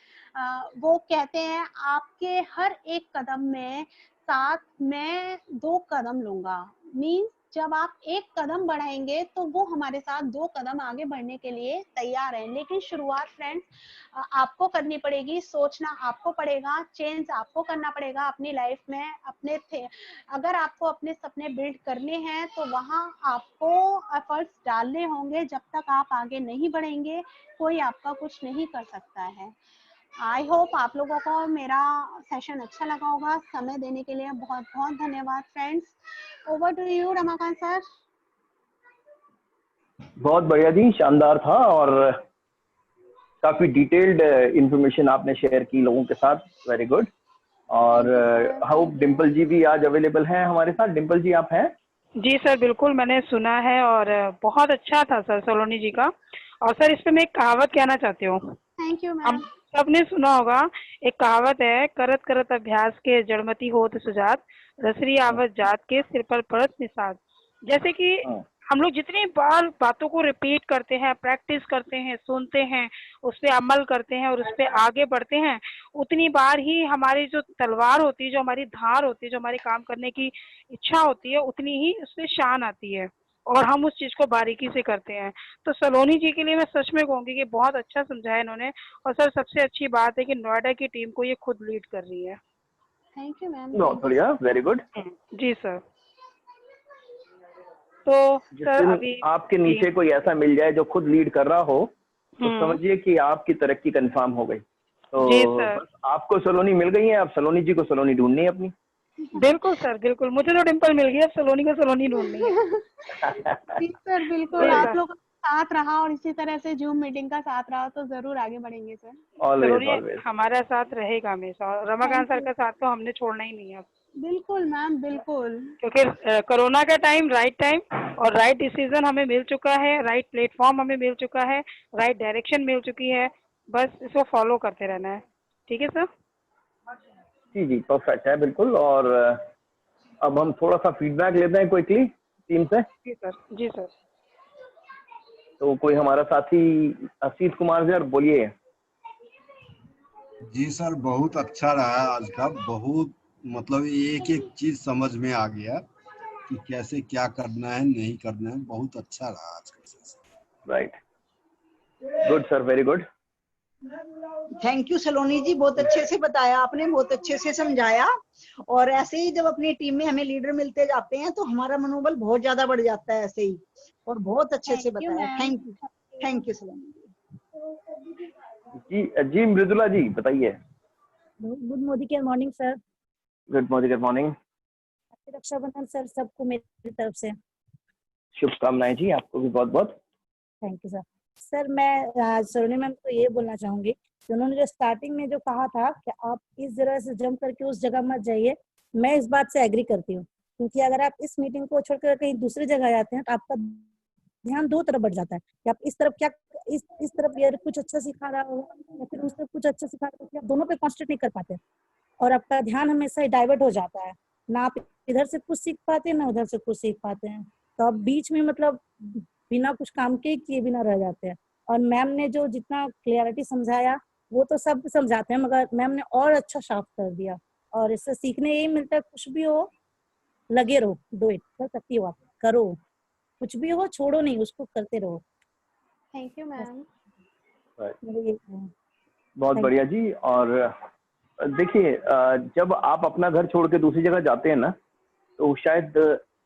वो कहते हैं आपके हर एक कदम में साथ मैं 2 कदम लूंगा। मीन्स जब आप एक कदम बढ़ाएंगे तो वो हमारे साथ 2 कदम आगे बढ़ने के लिए तैयार हैं। लेकिन शुरुआत फ्रेंड्स आपको करनी पड़ेगी, सोचना आपको पड़ेगा, चेंज आपको करना पड़ेगा अपनी लाइफ में। अगर आपको अपने सपने बिल्ड करने हैं तो वहाँ आपको एफर्ट्स डालने होंगे। जब तक आप आगे नहीं बढ़ेंगे कोई आपका कुछ नहीं कर सकता है। आई होप आप लोगों को मेरा सेशन अच्छा लगा होगा। समय देने के लिए बहुत बहुत धन्यवाद friends. Over to you Ramakant sir.
बहुत बढ़िया जी, शानदार था और काफी डिटेल्ड इंफॉर्मेशन आपने शेयर की लोगों के साथ। Very good. और हाउ डिम्पल जी भी आज अवेलेबल हैं हमारे साथ। डिम्पल जी आप हैं?
जी सर बिल्कुल, मैंने सुना है और बहुत अच्छा था सर सोलोनी जी का। और सर इस पे मैं एक कहावत कहना चाहती हूँ।
थैंक यू
हम
मैम।
सबने सुना होगा, एक कहावत है, करत करत अभ्यास के जड़मति होत सुजात। रसरी आवत जात के सिर पर पड़त निषाद। जैसे कि
हाँ,
हम लोग जितनी बार बातों को रिपीट करते हैं, प्रैक्टिस करते हैं, सुनते हैं, उस पे अमल करते हैं और उस पे आगे बढ़ते हैं, उतनी बार ही हमारी जो तलवार होती है, जो हमारी धार होती है, जो हमारी काम करने की इच्छा होती है, उतनी ही उससे शान आती है और हम उस चीज को बारीकी से करते हैं। तो सलोनी जी के लिए मैं सच में कहूंगी कि बहुत अच्छा समझाया इन्होंने। और सर सबसे अच्छी बात है कि नोएडा की टीम को ये खुद लीड कर रही है।
थैंक यू मैम,
बहुत
थैंक यू।
बढ़िया, वेरी गुड।
जी सर। तो
जिस
सर
दिन
अभी
आपके
जी
नीचे कोई ऐसा मिल जाए जो खुद लीड कर रहा हो, तो
हम्म
समझिए कि आपकी तरक्की कंफर्म हो गई।
जी
तो
सर,
बस आपको सलोनी मिल गई है, अब सलोनी जी को सलोनी ढूंढनी है अपनी।
बिल्कुल सर, बिल्कुल। मुझे तो डिम्पल मिल गई, अब सलोनी को सलोनी ढूंढनी है।
जी सर, बिल्कुल।
जी
आप
सर।
लोगों का साथ रहा और इसी तरह से जूम मीटिंग का साथ रहा तो जरूर आगे बढ़ेंगे सर।
ऑलवेज
सलोनी
ऑलवेज।
हमारा साथ रहेगा हमेशा और रमाकांत
थैंक
सर
यू।
का साथ तो हमने छोड़ना ही नहीं है अब।
बिल्कुल मैम, बिल्कुल।
क्योंकि कोरोना का टाइम, राइट टाइम और राइट डिसीजन हमें मिल चुका है, राइट प्लेटफॉर्म हमें मिल चुका है, राइट डायरेक्शन मिल चुकी है। बस इसको फॉलो करते रहना है। ठीक है सर।
जी जी, परफेक्ट है बिल्कुल। और अब हम थोड़ा सा फीडबैक लेते हैं क्विकली टीम से।
जी सर। जी सर।
तो कोई हमारा साथी असीत कुमार सर बोलिए।
जी सर, बहुत अच्छा रहा आज का। बहुत मतलब एक एक चीज समझ में आ गया कि कैसे क्या करना है, नहीं करना है। बहुत अच्छा रहा आज का सेशन।
Right, good sir, very good.
Thank you Saloni ji, बहुत अच्छे से बताया आपने, बहुत अच्छे से समझाया। और ऐसे ही जब अपनी टीम में हमें लीडर मिलते जाते हैं तो हमारा मनोबल बहुत ज्यादा बढ़ जाता है ऐसे ही। और बहुत अच्छे से
थैंक यू
बताया,
ma'am.
Thank you. Thank you Saloni
ji जी, मृदुला जी बताइए।
Good morning sir.
Good morning, good morning.
Rakshabandhan sir सबको मेरी तरफ से।
शुभकामनाएं जी, आपको भी बहुत बहुत।
Thank you sir. सर मैं सरोनी मैम को ये बोलना चाहूंगी कि उन्होंने जो स्टार्टिंग में जो कहा था कि आप इस जगह से जंप करके उस जगह मत जाइए, मैं इस बात से एग्री करती हूँ। क्योंकि अगर आप इस मीटिंग को छोड़कर कहीं दूसरी जगह जाते हैं तो आपका ध्यान दो तरफ बढ़ जाता है कि आप इस तरफ क्या, इस तरफ ये कुछ अच्छा सिखा रहा होगा या फिर उस तरफ कुछ अच्छा सिखा रहा होगा, आप दोनों पे कॉन्सेंट्रेट नहीं कर पाते और आपका ध्यान हमेशा ही डाइवर्ट हो जाता है। ना आप इधर से कुछ सीख पाते हैं ना उधर से कुछ सीख पाते हैं। तो आप बीच में मतलब बिना कुछ काम के किए बिना रह जाते हैं। और मैम ने जो जितना क्लियरिटी समझाया वो तो सब समझाते हैं, मगर मैम ने और अच्छा शार्प कर दिया। और इससे सीखने यही मिलता है, कुछ भी हो लगे रहो, डू इट, कर सकती हो आप, करो। कुछ भी हो छोड़ो नहीं, उसको करते रहो।
Thank you ma'am.
बहुत बढ़िया जी। और देखिए, जब आप अपना घर छोड़ के दूसरी जगह जाते हैं ना, तो शायद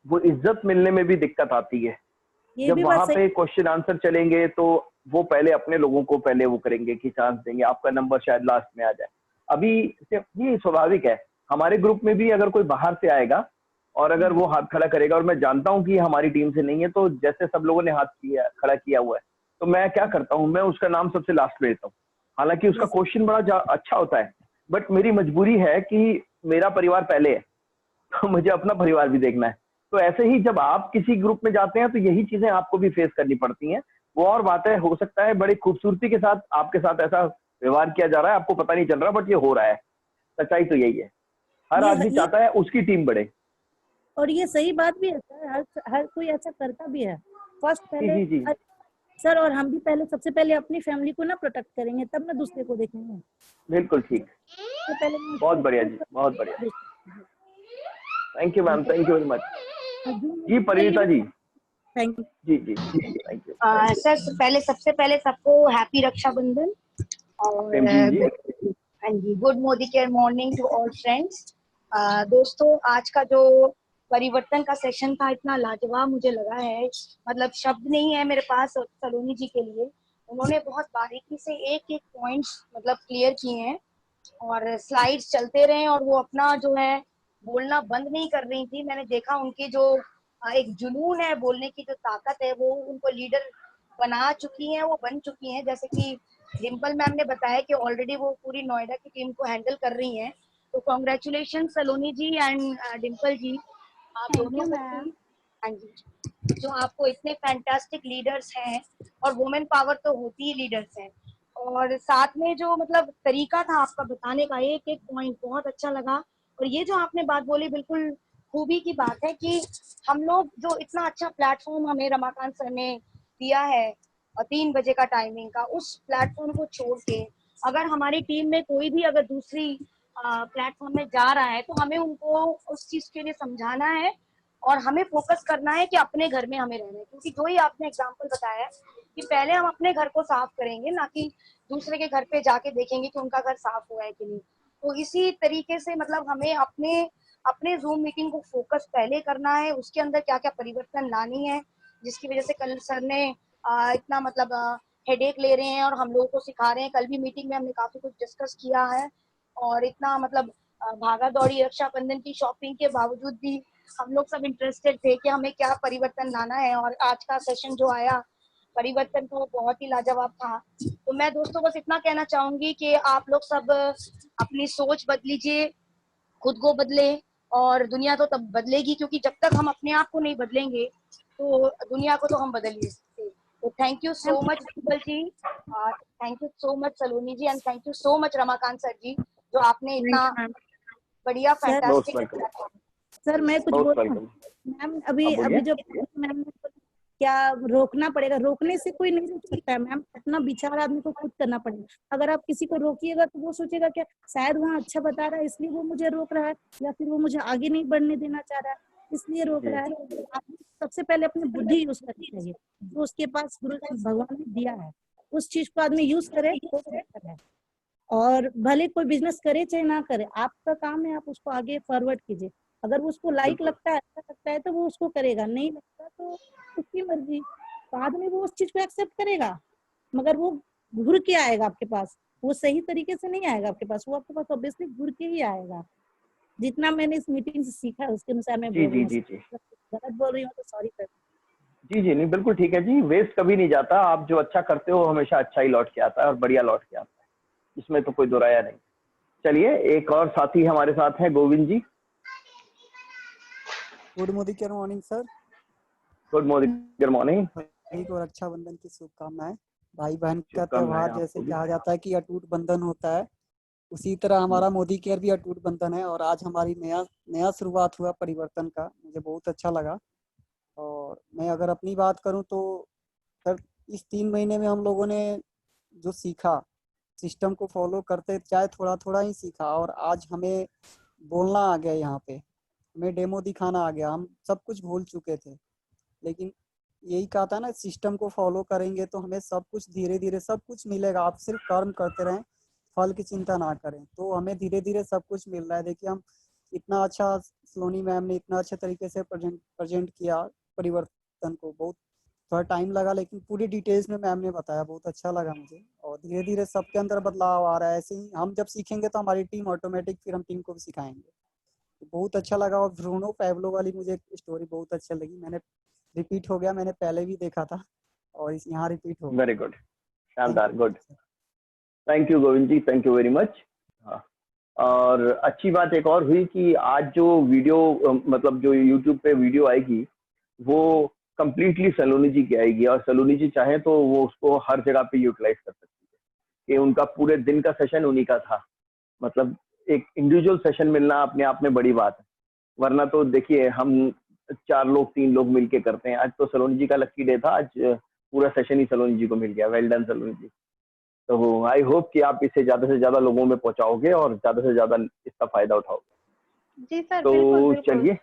वो इज्जत मिलने में भी दिक्कत आती है।
ये
जब
भी बात
वहां
सही।
पे क्वेश्चन आंसर चलेंगे तो वो पहले अपने लोगों को पहले वो करेंगे कि चांस देंगे, आपका नंबर शायद लास्ट में आ जाए। अभी ये स्वाभाविक है। हमारे ग्रुप में भी अगर कोई बाहर से आएगा और अगर वो हाथ खड़ा करेगा और मैं जानता हूँ कि हमारी टीम से नहीं है, तो जैसे सब लोगों ने हाथ खड़ा किया हुआ है, तो मैं क्या करता हूँ, मैं उसका नाम सबसे लास्ट में लेता हूँ। हालांकि उसका क्वेश्चन बड़ा अच्छा होता है, बट मेरी मजबूरी है कि मेरा परिवार पहले है, तो मुझे अपना परिवार भी देखना है। तो ऐसे ही जब आप किसी ग्रुप में जाते हैं तो यही चीजें आपको भी फेस करनी पड़ती हैं। वो और बात है, हो सकता है बड़ी खूबसूरती के साथ आपके साथ ऐसा व्यवहार किया जा रहा है, आपको पता नहीं चल रहा, बट ये हो रहा है। सच्चाई तो यही है, हर आदमी
ये
चाहता है उसकी टीम बढ़े।
और ये सही बात भी है सर, हर कोई ऐसा करता भी है। फर्स्ट
जी
पहले
जी जी,
सर, और हम भी पहले सबसे पहले अपनी फैमिली को ना प्रोटेक्ट करेंगे, तब ना दूसरे को देखेंगे।
बिल्कुल ठीक।
तो पहले
बहुत बढ़िया जी, बहुत बढ़िया। Thank you ma'am, thank you very much. जी परिणीता जी।
Thank you.
जी जी, थैंक यू।
सर सबसे पहले सबको हैप्पी रक्षाबंधन। और
सेम टू यू जी।
हाँ जी, गुड मोदी केयर मॉर्निंग टू ऑल फ्रेंड्स। दोस्तों, आज का जो परिवर्तन का सेशन था इतना लाजवाब मुझे लगा है, मतलब शब्द नहीं है मेरे पास सलोनी जी के लिए। उन्होंने बहुत बारीकी से एक एक पॉइंट्स मतलब क्लियर किए हैं और स्लाइड्स चलते रहे और वो अपना जो है बोलना बंद नहीं कर रही थी। मैंने देखा उनकी जो एक जुनून है, बोलने की जो ताकत है, वो उनको लीडर बना चुकी हैं, वो बन चुकी हैं। जैसे कि डिम्पल मैम ने बताया कि ऑलरेडी वो पूरी नोएडा की टीम को हैंडल कर रही हैं। तो कॉन्ग्रेचुलेशन सलोनी जी एंड डिम्पल जी, आप
थैंक
दोनों
यू
को
मैम।
भी। हाँ जी, जो आपको इतने फैंटास्टिक लीडर्स हैं, और वुमेन पावर तो होती ही लीडर्स हैं। और साथ में जो मतलब तरीका था आपका बताने का, एक एक पॉइंट बहुत अच्छा लगा। और ये जो आपने बात बोली बिल्कुल खूबी की बात है कि हम लोग जो इतना अच्छा प्लेटफॉर्म हमें रमाकांत सर ने दिया है 3 बजे का टाइमिंग का, उस प्लेटफॉर्म को छोड़ के अगर हमारी टीम में कोई भी अगर दूसरी प्लेटफॉर्म में जा रहा है तो हमें उनको उस चीज के लिए समझाना है और हमें फोकस करना है कि अपने घर में हमें रहना है, क्योंकि जो ही आपने एग्जांपल बताया कि पहले हम अपने घर को साफ करेंगे, ना कि दूसरे के घर पे जाके देखेंगे कि उनका घर साफ हुआ है कि नहीं। तो इसी तरीके से मतलब हमें अपने अपने जूम मीटिंग को फोकस पहले करना है, उसके अंदर क्या क्या परिवर्तन लानी है, जिसकी वजह से कल सर ने इतना मतलब हेडेक ले रहे हैं और हम लोगों को सिखा रहे हैं। कल भी मीटिंग में हमने काफी कुछ डिस्कस किया है और इतना मतलब भागा दौड़ी रक्षाबंधन की शॉपिंग के बावजूद भी हम लोग सब इंटरेस्टेड थे कि हमें क्या परिवर्तन लाना है। और आज का सेशन जो आया परिवर्तन तो बहुत ही लाजवाब था। तो मैं दोस्तों बस इतना कहना चाहूंगी कि आप लोग सब अपनी सोच बदलीजिए, खुद को बदले और दुनिया तो तब बदलेगी, क्योंकि जब तक हम अपने आप को नहीं बदलेंगे तो दुनिया को तो हम बदल ही नहीं सकते। तो thank you so much Dimple ji, thank you so much Saloni ji, and thank you so much Ramakant sir ji, जो आपने इतना बढ़िया
sir
most
fantastic.
Welcome.
Sir मैं कुछ
मोस्ट
बोलूं
वेलकम।
मैम?
हाँ
अभी
बोलिए।
अभी जो मैम ने बोला, क्या रोकना पड़ेगा? रोकने से कोई नहीं रोक सकता है मैम, अपना विचार आदमी को खुद करना पड़ेगा। अगर आप किसी को रोकिएगा तो वो सोचेगा क्या शायद वहाँ अच्छा बता रहा है इसलिए वो मुझे रोक रहा है, या फिर वो मुझे आगे नहीं बढ़ने देना चाह रहा है इसलिए रोक
जी
रहा है। आपको सबसे पहले अपनी बुद्धि यूज करनी चाहिए, जो उसके पास गुरु भगवान ने दिया है उस चीज को आदमी यूज करे तो बेहतर है। और भले कोई बिजनेस करे चाहे ना करे, आपका काम है, आप उसको आगे फॉरवर्ड कीजिए। अगर वो उसको लाइक
बिल्कुल।
लगता है, अच्छा लगता है तो वो उसको करेगा, नहीं लगता तो उसकी मर्जी। तो आदमी वो उस चीज को एक्सेप्ट करेगा, मगर वो घुर के आएगा आपके पास, वो सही तरीके से नहीं आएगा आपके पास, वो आपके पास ऑब्वियसली घुर के ही आएगा। जितना मैंने इस मीटिंग से सीखा है उसके अनुसार मैं
जी
बोल रही
जी
हूँ।
जी जी
गलत बोल रही हूँ तो सॉरी सर।
जी जी नहीं बिल्कुल ठीक है जी। वेस्ट कभी नहीं जाता। आप जो अच्छा करते हो हमेशा अच्छा ही लौट के आता है और बढ़िया लौट के आता है, इसमें तो कोई दो राया नहीं। चलिए एक और साथी हमारे साथ हैं, गोविंद जी।
गुड मोदी केयर morning sir.
Good morning. Good morning.
सभी को रक्षाबंधन की शुभकामनाएं। भाई बहन का
शुभकामनाएं
त्योहार जैसे
आपको भी।
कहा जाता है कि अटूट बंधन होता है, उसी तरह हमारा मोदी केयर भी अटूट बंधन है। और आज हमारी नया नया शुरुआत हुआ परिवर्तन का, मुझे बहुत अच्छा लगा। और मैं अगर अपनी बात करूं तो सर इस 3 महीने में हम लोगों ने जो सीखा, सिस्टम को फॉलो करते चाहे थोड़ा थोड़ा ही सीखा, और आज हमें बोलना आ गया, यहाँ पे हमें डेमो दिखाना आ गया। हम सब कुछ भूल चुके थे, लेकिन यही कहा था ना, सिस्टम को फॉलो करेंगे तो हमें सब कुछ धीरे धीरे सब कुछ मिलेगा। आप सिर्फ कर्म करते रहें, फल की चिंता ना करें, तो हमें धीरे धीरे सब कुछ मिल रहा है। देखिए हम इतना अच्छा, सोनी मैम ने इतना अच्छे तरीके से प्रेजेंट किया परिवर्तन को। बहुत थोड़ा टाइम लगा लेकिन पूरी डिटेल्स में मैम ने बताया, बहुत अच्छा लगा मुझे। और धीरे धीरे सबके अंदर बदलाव आ रहा है। ऐसे ही हम जब सीखेंगे तो हमारी टीम ऑटोमेटिक, फिर हम टीम को भी सिखाएंगे। तो बहुत अच्छा लगा। और ब्रूनो पैब्लो वाली मुझे स्टोरी बहुत अच्छी लगी। मैंने रिपीट हो गया, मैंने पहले भी देखा था और इस यहाँ रिपीट हो गया।
वेरी गुड,
थैंक
शानदार, good.
You.
Thank you Govind ji, thank you very much. हाँ, और अच्छी बात एक और हुई कि आज जो वीडियो मतलब जो यूट्यूब पे वीडियो आएगी वो कंप्लीटली सलोनी जी की आएगी, और सलोनी जी चाहे तो वो उसको हर जगह पे यूटिलाइज कर सकती है कि उनका पूरे दिन का सेशन उन्हीं का था। मतलब एक इंडिविजुअल सेशन मिलना अपने आप में बड़ी बात है, वरना तो देखिए हम 4 लोग 3 लोग मिलके करते हैं। आज तो सलोनी जी का लकी डे था, आज पूरा सेशन ही सलोनी जी को मिल गया। वेल डन सलोनी जी। तो आई होप कि आप इसे ज्यादा से ज्यादा लोगों में पहुंचाओगे और ज्यादा से ज्यादा इसका फायदा उठाओगे।
जी सर, बिल्कुल
तो
बिल्कुल।
चलिए,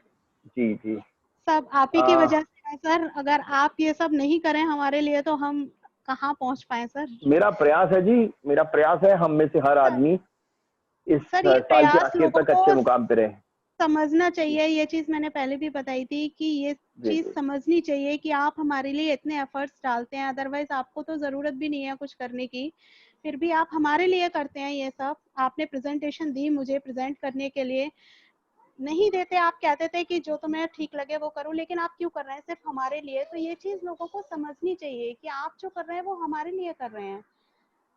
जी जी।
सब आप ही की वजह से है सर। अगर आप ये सब नहीं करें हमारे लिए तो हम कहाँ पहुंच पाए सर।
मेरा प्रयास है जी, मेरा प्रयास है हम में से हर
सर,
आदमी इस
सर ये
साल के
प्रयास
आखिर
लोगों
तक
को
अच्छे मुकाम पे रहे।
समझना
जी
चाहिए। ये चीज मैंने पहले भी बताई थी कि ये
जी
चीज
जी
समझनी चाहिए कि आप हमारे लिए इतने एफर्ट्स डालते हैं, अदरवाइज आपको तो जरूरत भी नहीं है कुछ करने की, फिर भी आप हमारे लिए करते हैं ये सब। आपने प्रेजेंटेशन दी मुझे प्रेजेंट करने के लिए, नहीं देते आप कहते थे कि जो तुम्हें ठीक लगे वो करो, लेकिन आप क्यों कर रहे हैं सिर्फ हमारे लिए। तो ये चीज लोगों को समझनी चाहिए कि आप जो कर रहे हैं वो हमारे लिए कर रहे हैं।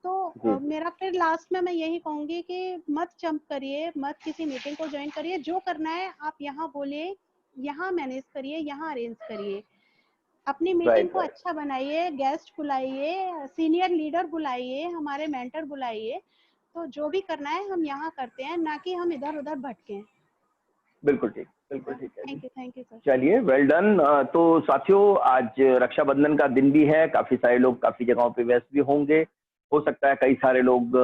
तो
जी जी
मेरा फिर लास्ट में मैं यही कहूंगी कि मत जंप करिए, मत किसी मीटिंग को ज्वाइन करिए। जो करना है आप यहाँ बोलिए, यहाँ मैनेज करिए, यहाँ अरेंज करिए। अपनी मीटिंग
राइट
को
राइट।
अच्छा बनाइए, गेस्ट बुलाइए, सीनियर लीडर बुलाइए, हमारे मेंटर बुलाइए। तो जो भी करना है हम यहाँ करते हैं, ना कि हम इधर उधर भटके।
बिल्कुल ठीक। बिल्कुल ठीक है।
Thank you sir.
चलिए, वेल डन। तो साथियों, आज रक्षाबंधन का दिन भी है, काफी सारे लोग काफी जगहों पे व्यस्त भी होंगे। हो सकता है कई सारे लोग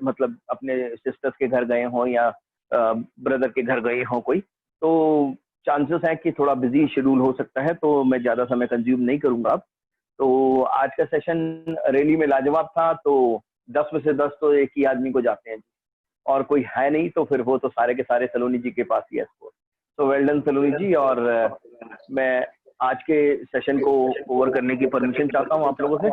मतलब अपने सिस्टर्स के घर गए हों या ब्रदर के घर गए हों कोई, तो चांसेस हैं कि थोड़ा बिजी शेड्यूल हो सकता है, तो मैं ज्यादा समय कंज्यूम नहीं करूंगा अब। तो आज का सेशन रैली में लाजवाब था, तो 10 में से 10 तो एक ही आदमी को जाते हैं, और कोई है नहीं तो फिर वो तो सारे के सारे सलोनी जी के पास ही है स्कोर। तो वेल डन सलोनी जी। और मैं आज के सेशन को ओवर करने की परमिशन चाहता हूँ आप लोगों से।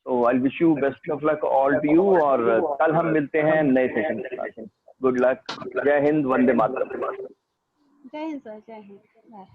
तो I wish you best of luck all to you, और कल हम मिलते हैं नए सेशन के साथ। Good luck. जय हिंद, वंदे मातरम।
जय हिंद सर, जय हिंद। बाय।